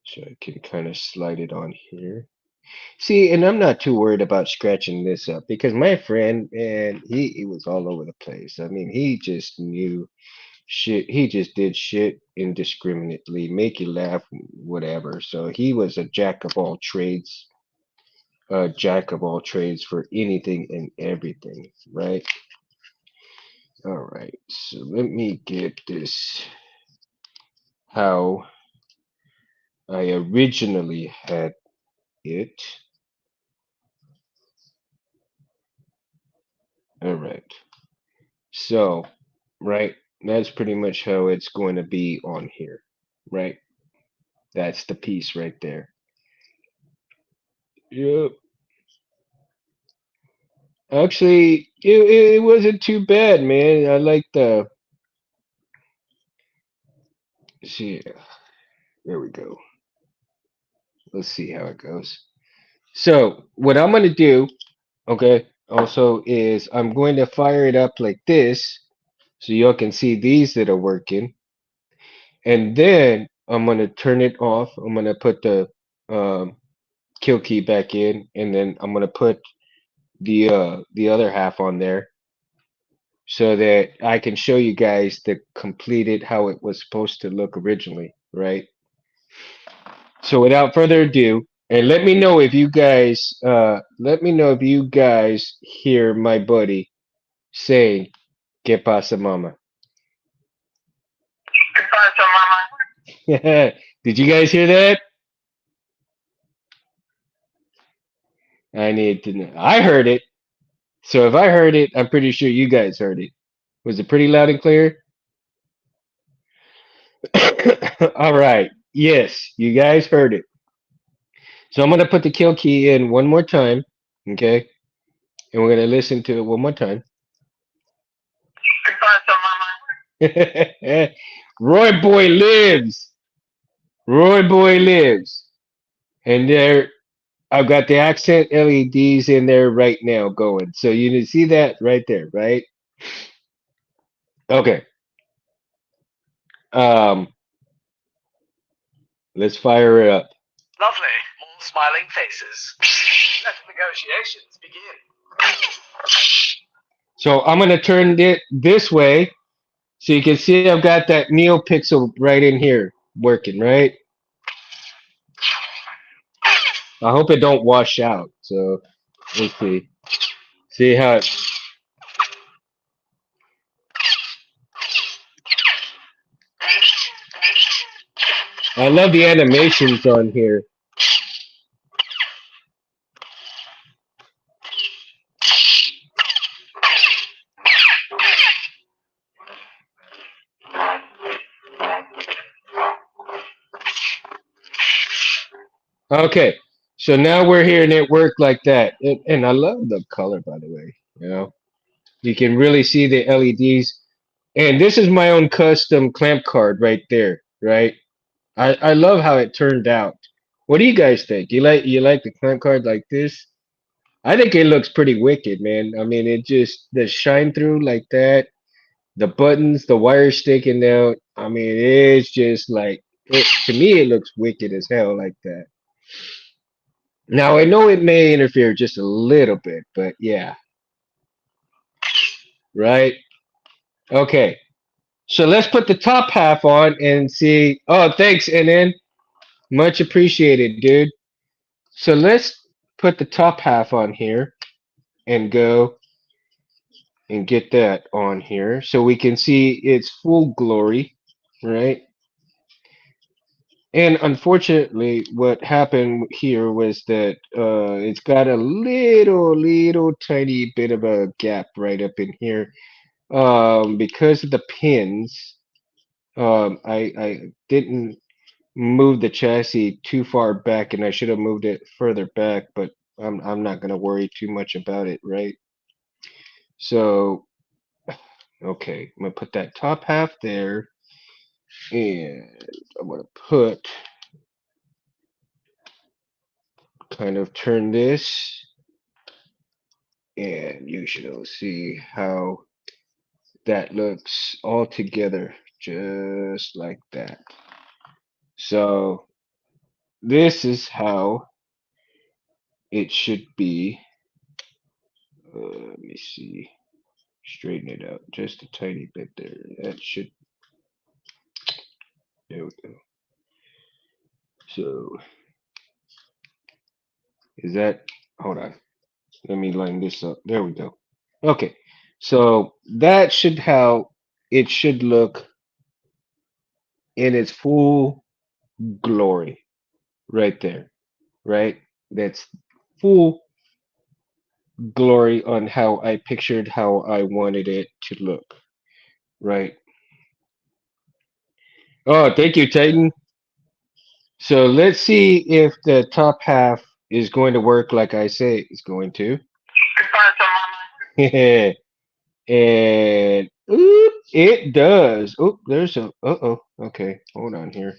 so I can kind of slide it on here. See, and I'm not too worried about scratching this up because my friend, man, he was all over the place. I mean, he just knew shit. He just did shit indiscriminately, make you laugh, whatever. So he was a jack of all trades for anything and everything, right? All right, so let me get this how I originally had it. All right, so, right, that's pretty much how it's going to be on here, right? That's the piece right there. Yep. Actually, it wasn't too bad, man. I like the. See, there we go. Let's see how it goes. So, what I'm going to do, okay, also is I'm going to fire it up like this so y'all can see these that are working. And then I'm going to turn it off. I'm going to put the um, kill key back in, and then I'm going to put the other half on there so that I can show you guys the completed how it was supposed to look originally, right? So without further ado, and let me know if you guys hear my buddy saying "Que pasa, mama." ¿Qué pasa, mamá? Did you guys hear that? I need to know. I heard it. So if I heard it, I'm pretty sure you guys heard it. Was it pretty loud and clear? All right. Yes, you guys heard it. So I'm gonna put the kill key in one more time, okay? And we're gonna listen to it one more time. ¿Qué pasa, mamá? Roy Boy lives. Roy Boy lives. And there, I've got the accent LEDs in there right now going. So you can see that right there, right? Okay. Um, let's fire it up. Lovely. More smiling faces. Let negotiations begin. So I'm gonna turn it this way so you can see I've got that NeoPixel right in here working, right? I hope it don't wash out. So let's see. See how it, I love the animations on here. Okay, so now we're hearing it work like that. And I love the color, by the way. You know, you can really see the LEDs. And this is my own custom clamp card right there, right? I love how it turned out. What do you guys think? You like the clamp card like this? I think it looks pretty wicked, man. I mean, it just the shine through like that, the buttons, the wire sticking out. I mean, it's just like it, to me, it looks wicked as hell like that. Now I know it may interfere just a little bit, but yeah, right? Okay, so let's put the top half on and see. Oh, thanks, NN. Much appreciated, dude. So let's put the top half on here and go and get that on here so we can see its full glory, right? And unfortunately, what happened here was that it's got a little tiny bit of a gap right up in here because of the pins. I didn't move the chassis too far back, and I should have moved it further back, but I'm not gonna worry too much about it, right? So Okay, I'm gonna put that top half there, and I'm gonna put kind of turn this, and you should see how that looks all together, just like that. So this is how it should be. Let me see. Straighten it out just a tiny bit there. That should. There we go. So is that? Hold on. Let me line this up. There we go. Okay. So that should how it should look in its full glory right there. Right? That's full glory on how I pictured how I wanted it to look. Right? Oh, thank you, Titan. So let's see if the top half is going to work like I say it's going to. And oop, it does. Oop, there's a. Uh-oh. Okay, hold on here.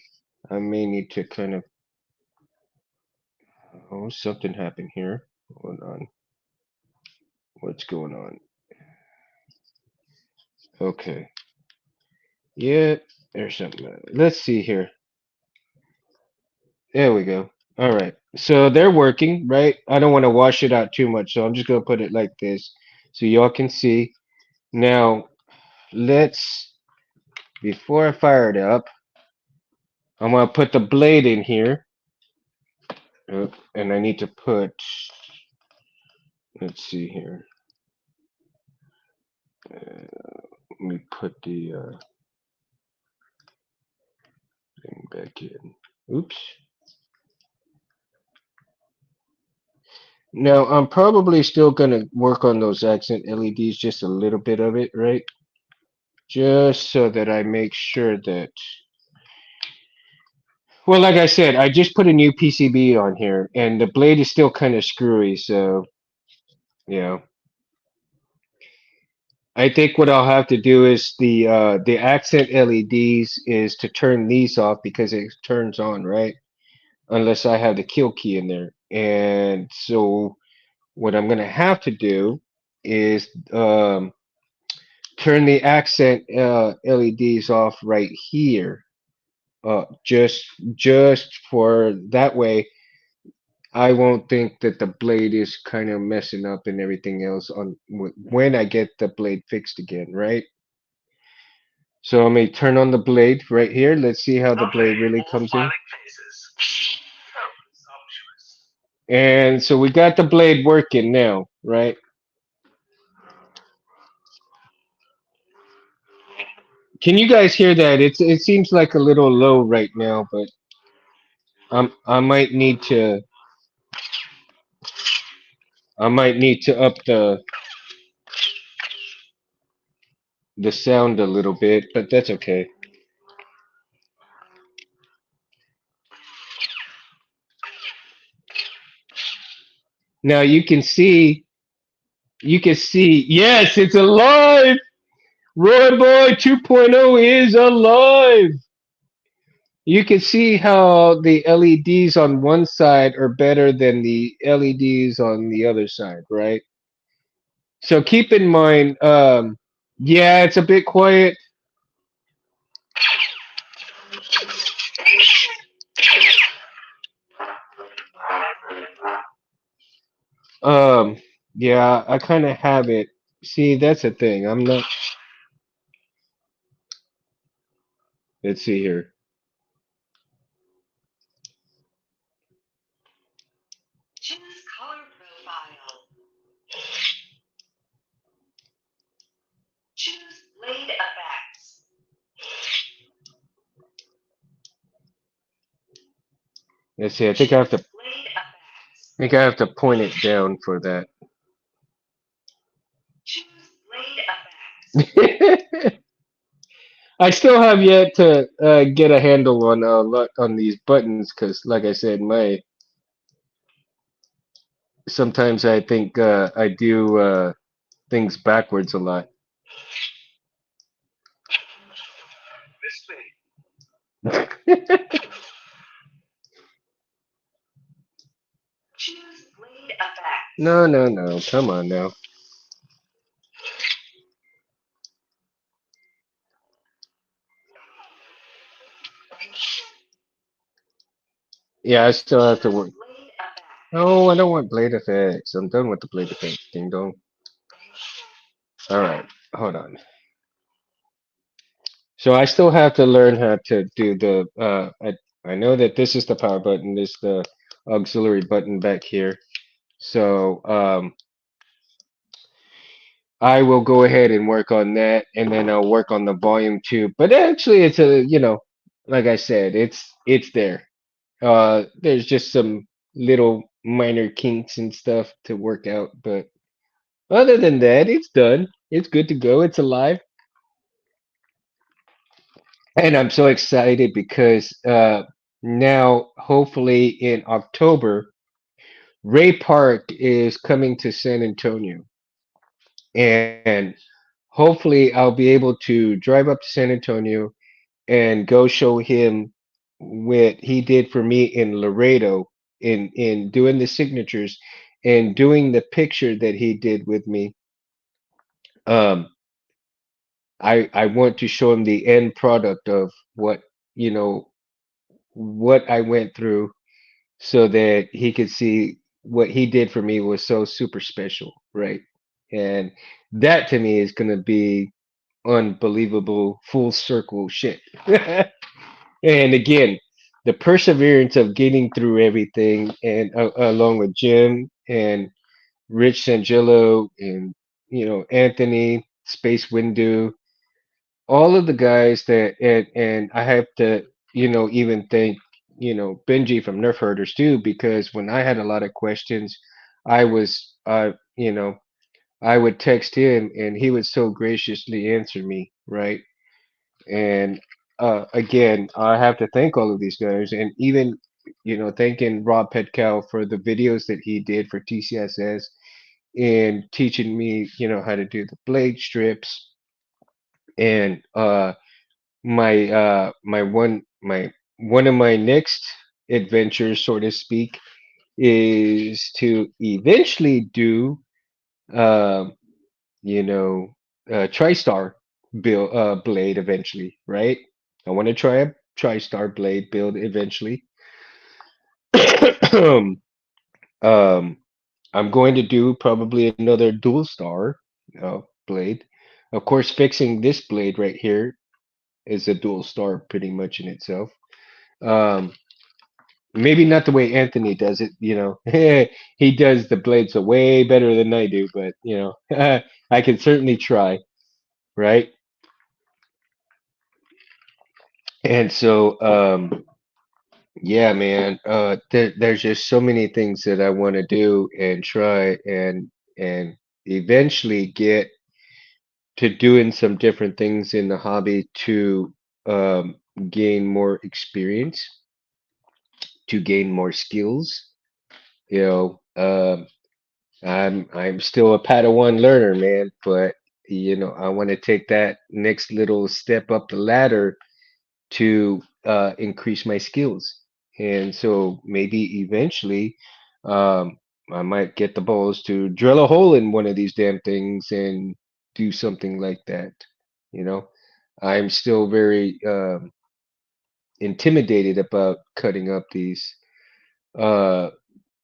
I may need to kind of. Oh, something happened here. Hold on. What's going on? Okay. Yeah, there's something. Let's see here. There we go. All right. So they're working, right? I don't want to wash it out too much, so I'm just gonna put it like this, so y'all can see. Now, let's. Before I fire it up, I'm gonna put the blade in here, and I need to put. Let's see here. Let me put the thing back in. Oops. Now I'm probably still gonna work on those accent LEDs, just a little bit of it, right? Just so that I make sure that. Well, like I said, I just put a new PCB on here, and the blade is still kind of screwy, so you know. I think what I'll have to do is the accent LEDs is to turn these off because it turns on, right? Unless I have the kill key in there. And so what I'm gonna have to do is turn the accent LEDs off right here. Just for that way I won't think that the blade is kind of messing up and everything else on when I get the blade fixed again, right? So I'm gonna turn on the blade right here. Let's see how the Lovely. blade really All comes in. smiling faces. So presumptuous. And so we got the blade working now, right? Can you guys hear that? It seems like a little low right now, but I might need to up the sound a little bit, but that's okay. Now you can see, yes, it's alive. Roy Boy 2.0 is alive. You can see how the LEDs on one side are better than the LEDs on the other side, right? So keep in mind, yeah, it's a bit quiet. Um, yeah, I kind of have it. See, that's the thing. I'm not. Let's see here. Choose color profile. Choose blade effects. Let's see. I think I have to. I Blade effects. think I have to point it down for that. Choose blade effects. I still have yet to get a handle on on these buttons because, like I said, my sometimes I think I do things backwards a lot. Choose blade effects. No, no, no. Come on now. Yeah, I still have to work. Choose blade effects. No, I don't want blade effects. I'm done with the blade effects. Ding dong. All right, hold on. So I still have to learn how to do the. I know that this is the power button. This is the auxiliary button back here. So I will go ahead and work on that, and then I'll work on the volume too. But actually, it's a like I said, it's there. There's just some little minor kinks and stuff to work out, but other than that, it's done. It's good to go. It's alive, and I'm so excited because now, hopefully in October, Ray Park is coming to San Antonio, and hopefully I'll be able to drive up to San Antonio and go show him what he did for me in Laredo in doing the signatures and doing the picture that he did with me. Um, I want to show him the end product of what you know what I went through so that he could see what he did for me was so super special, right? And that to me is going to be unbelievable full circle shit. And again, the perseverance of getting through everything, and along with Jim and Rich Sangillo and Anthony Space Windu, all of the guys that and I have to even thank Benji from Nerf Herders too, because when I had a lot of questions, I was I would text him and he would so graciously answer me, right? And again, I have to thank all of these guys, and even thanking Rob Petkow for the videos that he did for TCSS and teaching me, how to do the blade strips. And my one of my next adventures, so to speak, is to eventually do um, you know TriStar build blade eventually, right? I want to try a TriStar blade build eventually. um, I'm going to do probably another dual star blade. Of course, fixing this blade right here is a dual star pretty much in itself. Um, Maybe not the way Anthony does it, he does the blades way better than I do, but I can certainly try, right? And so, yeah, man, there's just so many things that I want to do and try and eventually get to doing some different things in the hobby to um, gain more experience, to gain more skills. You know, I'm still a Padawan learner, man, but I want to take that next little step up the ladder to increase my skills. And so maybe eventually um, I might get the balls to drill a hole in one of these damn things and do something like that. You know, I'm still very intimidated about cutting up uh,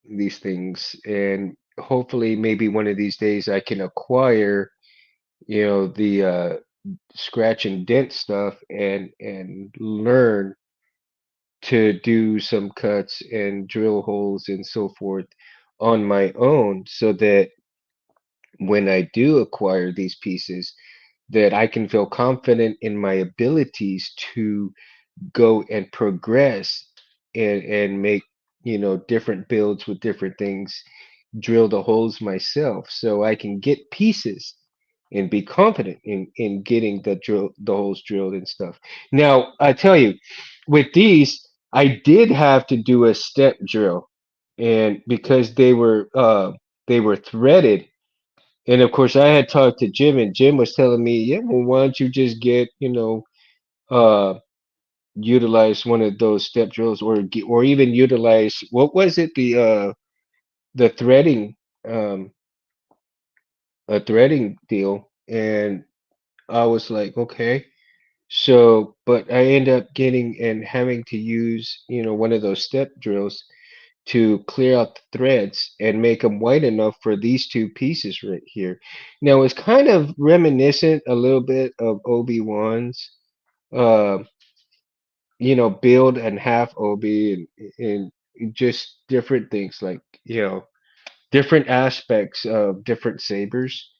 these things, and hopefully maybe one of these days I can acquire the scratch and dent stuff and learn to do some cuts and drill holes and so forth on my own, so that when I do acquire these pieces, that I can feel confident in my abilities to go and progress and make different builds with different things, drill the holes myself so I can get pieces and be confident in getting the holes drilled and stuff. Now, I tell you, with these, I did have to do a step drill, and because they were threaded, and of course I had talked to Jim, and Jim was telling me, yeah, well, why don't you just get uh utilize one of those step drills, or or even utilize, what was it, the threading, um a threading deal. And I was like, okay. So, but I end up getting and having to use, one of those step drills to clear out the threads and make them white enough for these two pieces right here. Now, it's kind of reminiscent a little bit of Obi-Wan's, uh, build and half Obi, and just different things, like, different aspects of different sabers.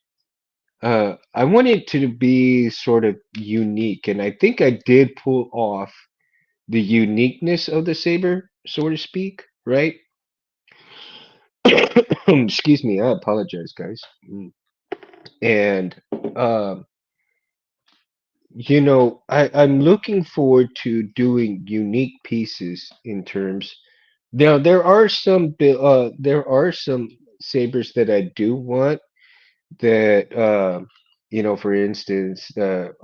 I want it to be sort of unique, and I think I did pull off the uniqueness of the saber, so to speak, right? Excuse me, I apologize, guys. And um, I'm looking forward to doing unique pieces in terms. Now, there are some sabers that I do want that, for instance, the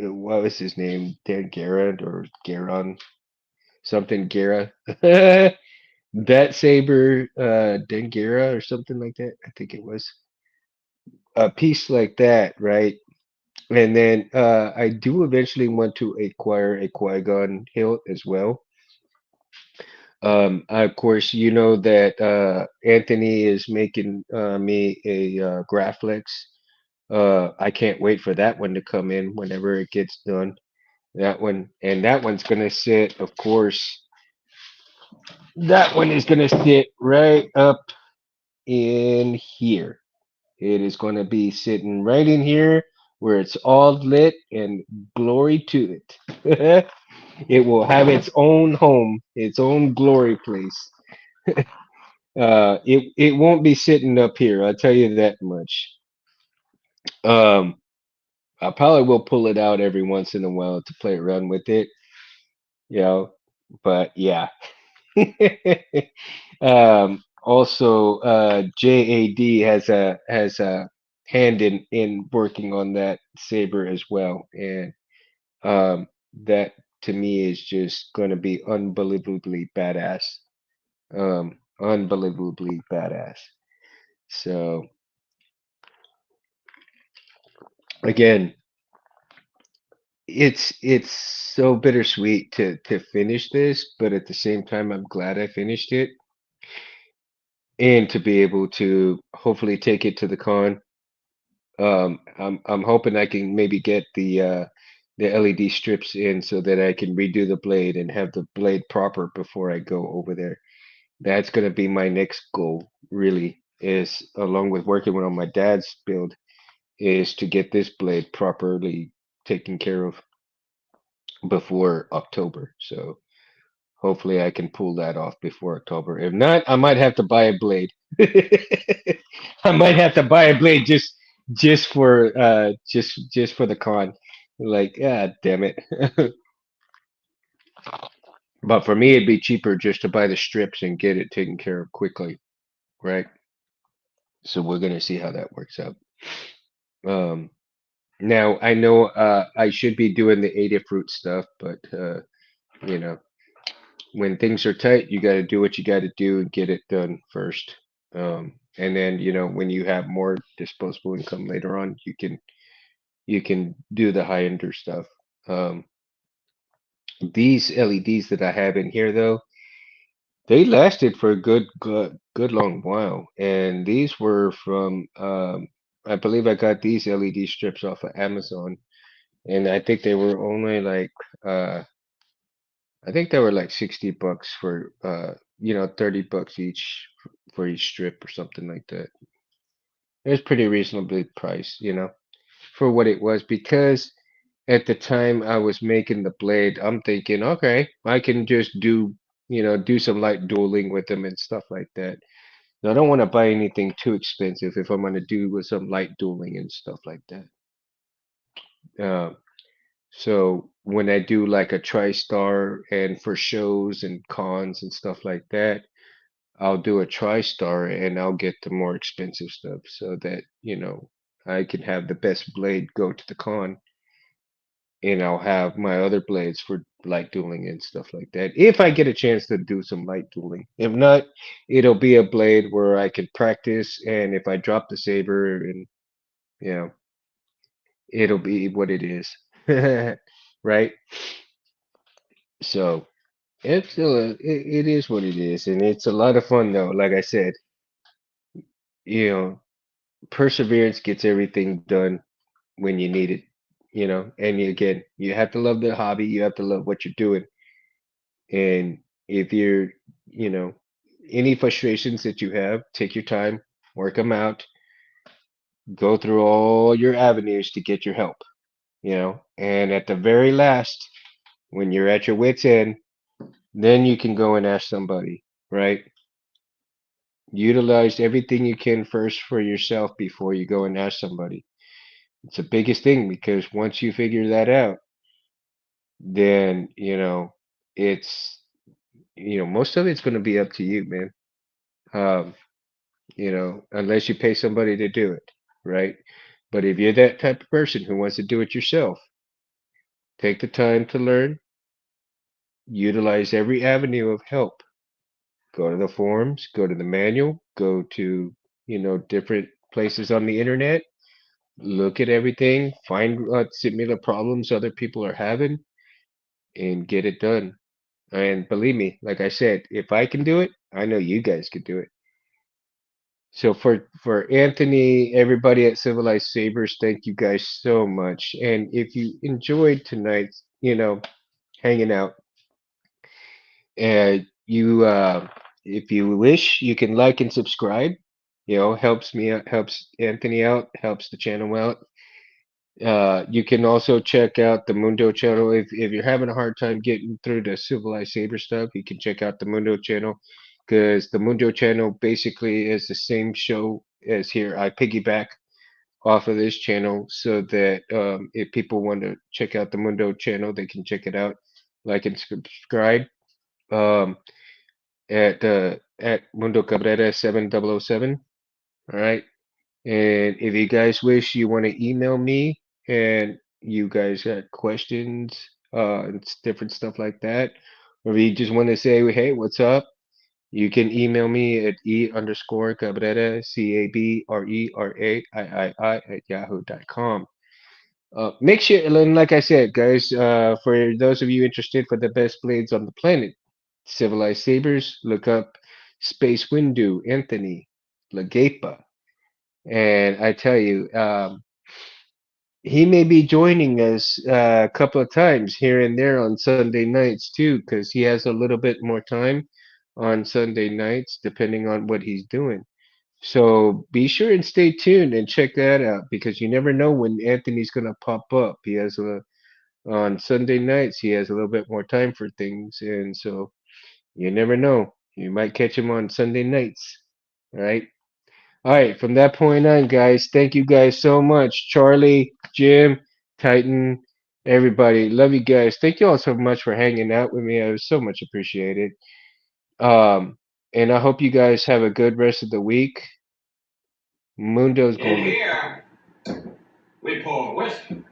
what was his name? Dan Garrett or Garon, something Gara. That saber, Dengara or something like that. I think it was a piece like that, right? And then I do eventually want to acquire a Qui-Gon hilt as well. Of course, you know that Anthony is making me a Graflex. I can't wait for that one to come in whenever it gets done. That one, and that one's gonna sit, of course. That one is gonna sit right up in here. It is going to be sitting right in here where it's all lit, and glory to it. It will have its own home, its own glory place. It won't be sitting up here. I'll tell you that much. Um, I probably will pull it out every once in a while to play around with it, you know. But yeah. Also, JAD has a hand in working on that saber as well, and that to me is just going to be unbelievably badass. Unbelievably badass. So again, it's so bittersweet to finish this, but at the same time, I'm glad I finished it, and to be able to hopefully take it to the con. I'm hoping I can maybe get the LED strips in so that I can redo the blade and have the blade proper before I go over there. That's gonna be my next goal, really, is along with working on my dad's build, is to get this blade properly taken care of before October. So hopefully I can pull that off before October. If not, I might have to buy a blade. I might have to buy a blade just for the con. Like, ah, damn it. But for me, it'd be cheaper just to buy the strips and get it taken care of quickly, right? So we're gonna see how that works out. Um, Now I know I should be doing the Adafruit stuff, but you know, when things are tight, you got to do what you got to do and get it done first. And then, when you have more disposable income later on, you can do the high ender stuff. Um, these LEDs that I have in here, though, they lasted for a good long while, and these were from, I believe I got these LED strips off of Amazon, and I think they were only like, I think they were like $60 for, 30 bucks each for each strip or something like that. It was pretty reasonably priced, for what it was, because at the time I was making the blade, I'm thinking, okay, I can just do some light dueling with them and stuff like that. Now, I don't want to buy anything too expensive if I'm going to do with some light dueling and stuff like that. Uh, so when I do like a TriStar and for shows and cons and stuff like that, I'll do a TriStar and I'll get the more expensive stuff so that, I can have the best blade go to the con. and I'll have my other blades for light dueling and stuff like that. If I get a chance to do some light dueling. If not, it'll be a blade where I can practice, and if I drop the saber, and you know, it'll be what it is. Right? So it's still it is what it is, and it's a lot of fun though. Like I said, you know, perseverance gets everything done when you need it. You know, and again, you have to love the hobby. You have to love what you're doing. And if you're, you know, any frustrations that you have, take your time, work them out, go through all your avenues to get your help, you know. And at the very last, when you're at your wit's end, then you can go and ask somebody, right? Utilize everything you can first for yourself before you go and ask somebody. It's the biggest thing because once you figure that out, then, it's, most of it's going to be up to you, man. Um, unless you pay somebody to do it, right? But if you're that type of person who wants to do it yourself, take the time to learn, utilize every avenue of help. Go to the forums, go to the manual, go to, different places on the internet, look at everything, find what similar problems other people are having, and get it done. And believe me, like I said, if I can do it, I know you guys can do it. So for Anthony, everybody at Civilized Sabers, thank you guys so much. And if you enjoyed tonight, hanging out, you if you wish, you can like and subscribe. Helps me out, helps Anthony out, helps the channel out. You can also check out the Mundo channel if you're having a hard time getting through the Civilized Saber stuff. You can check out the Mundo channel because the Mundo channel basically is the same show as here. I piggyback off of this channel so that if people want to check out the Mundo channel, they can check it out, like and subscribe um, at Mundo Cabrera 7007. All right. And if you guys wish, you want to email me and you guys got questions, and different stuff like that, or if you just want to say, hey, what's up? You can email me at e_Cabrera, CABRERAIII at yahoo.com. Make sure, and like I said, guys, for those of you interested for the best blades on the planet, Civilized Sabers, look up Space Windu, Anthony, Lagapa. And I tell you, he may be joining us a couple of times here and there on Sunday nights too, because he has a little bit more time on Sunday nights, depending on what he's doing. So be sure and stay tuned and check that out because you never know when Anthony's gonna pop up. He has a on Sunday nights he has a little bit more time for things, and so you never know. You might catch him on Sunday nights. All right. All right, from that point on, guys, thank you guys so much. Charlie, Jim, Titan, everybody. Love you guys. Thank you all so much for hanging out with me. I was so much appreciated. Um, and I hope you guys have a good rest of the week. Mundo's In going to here, we pour whiskey.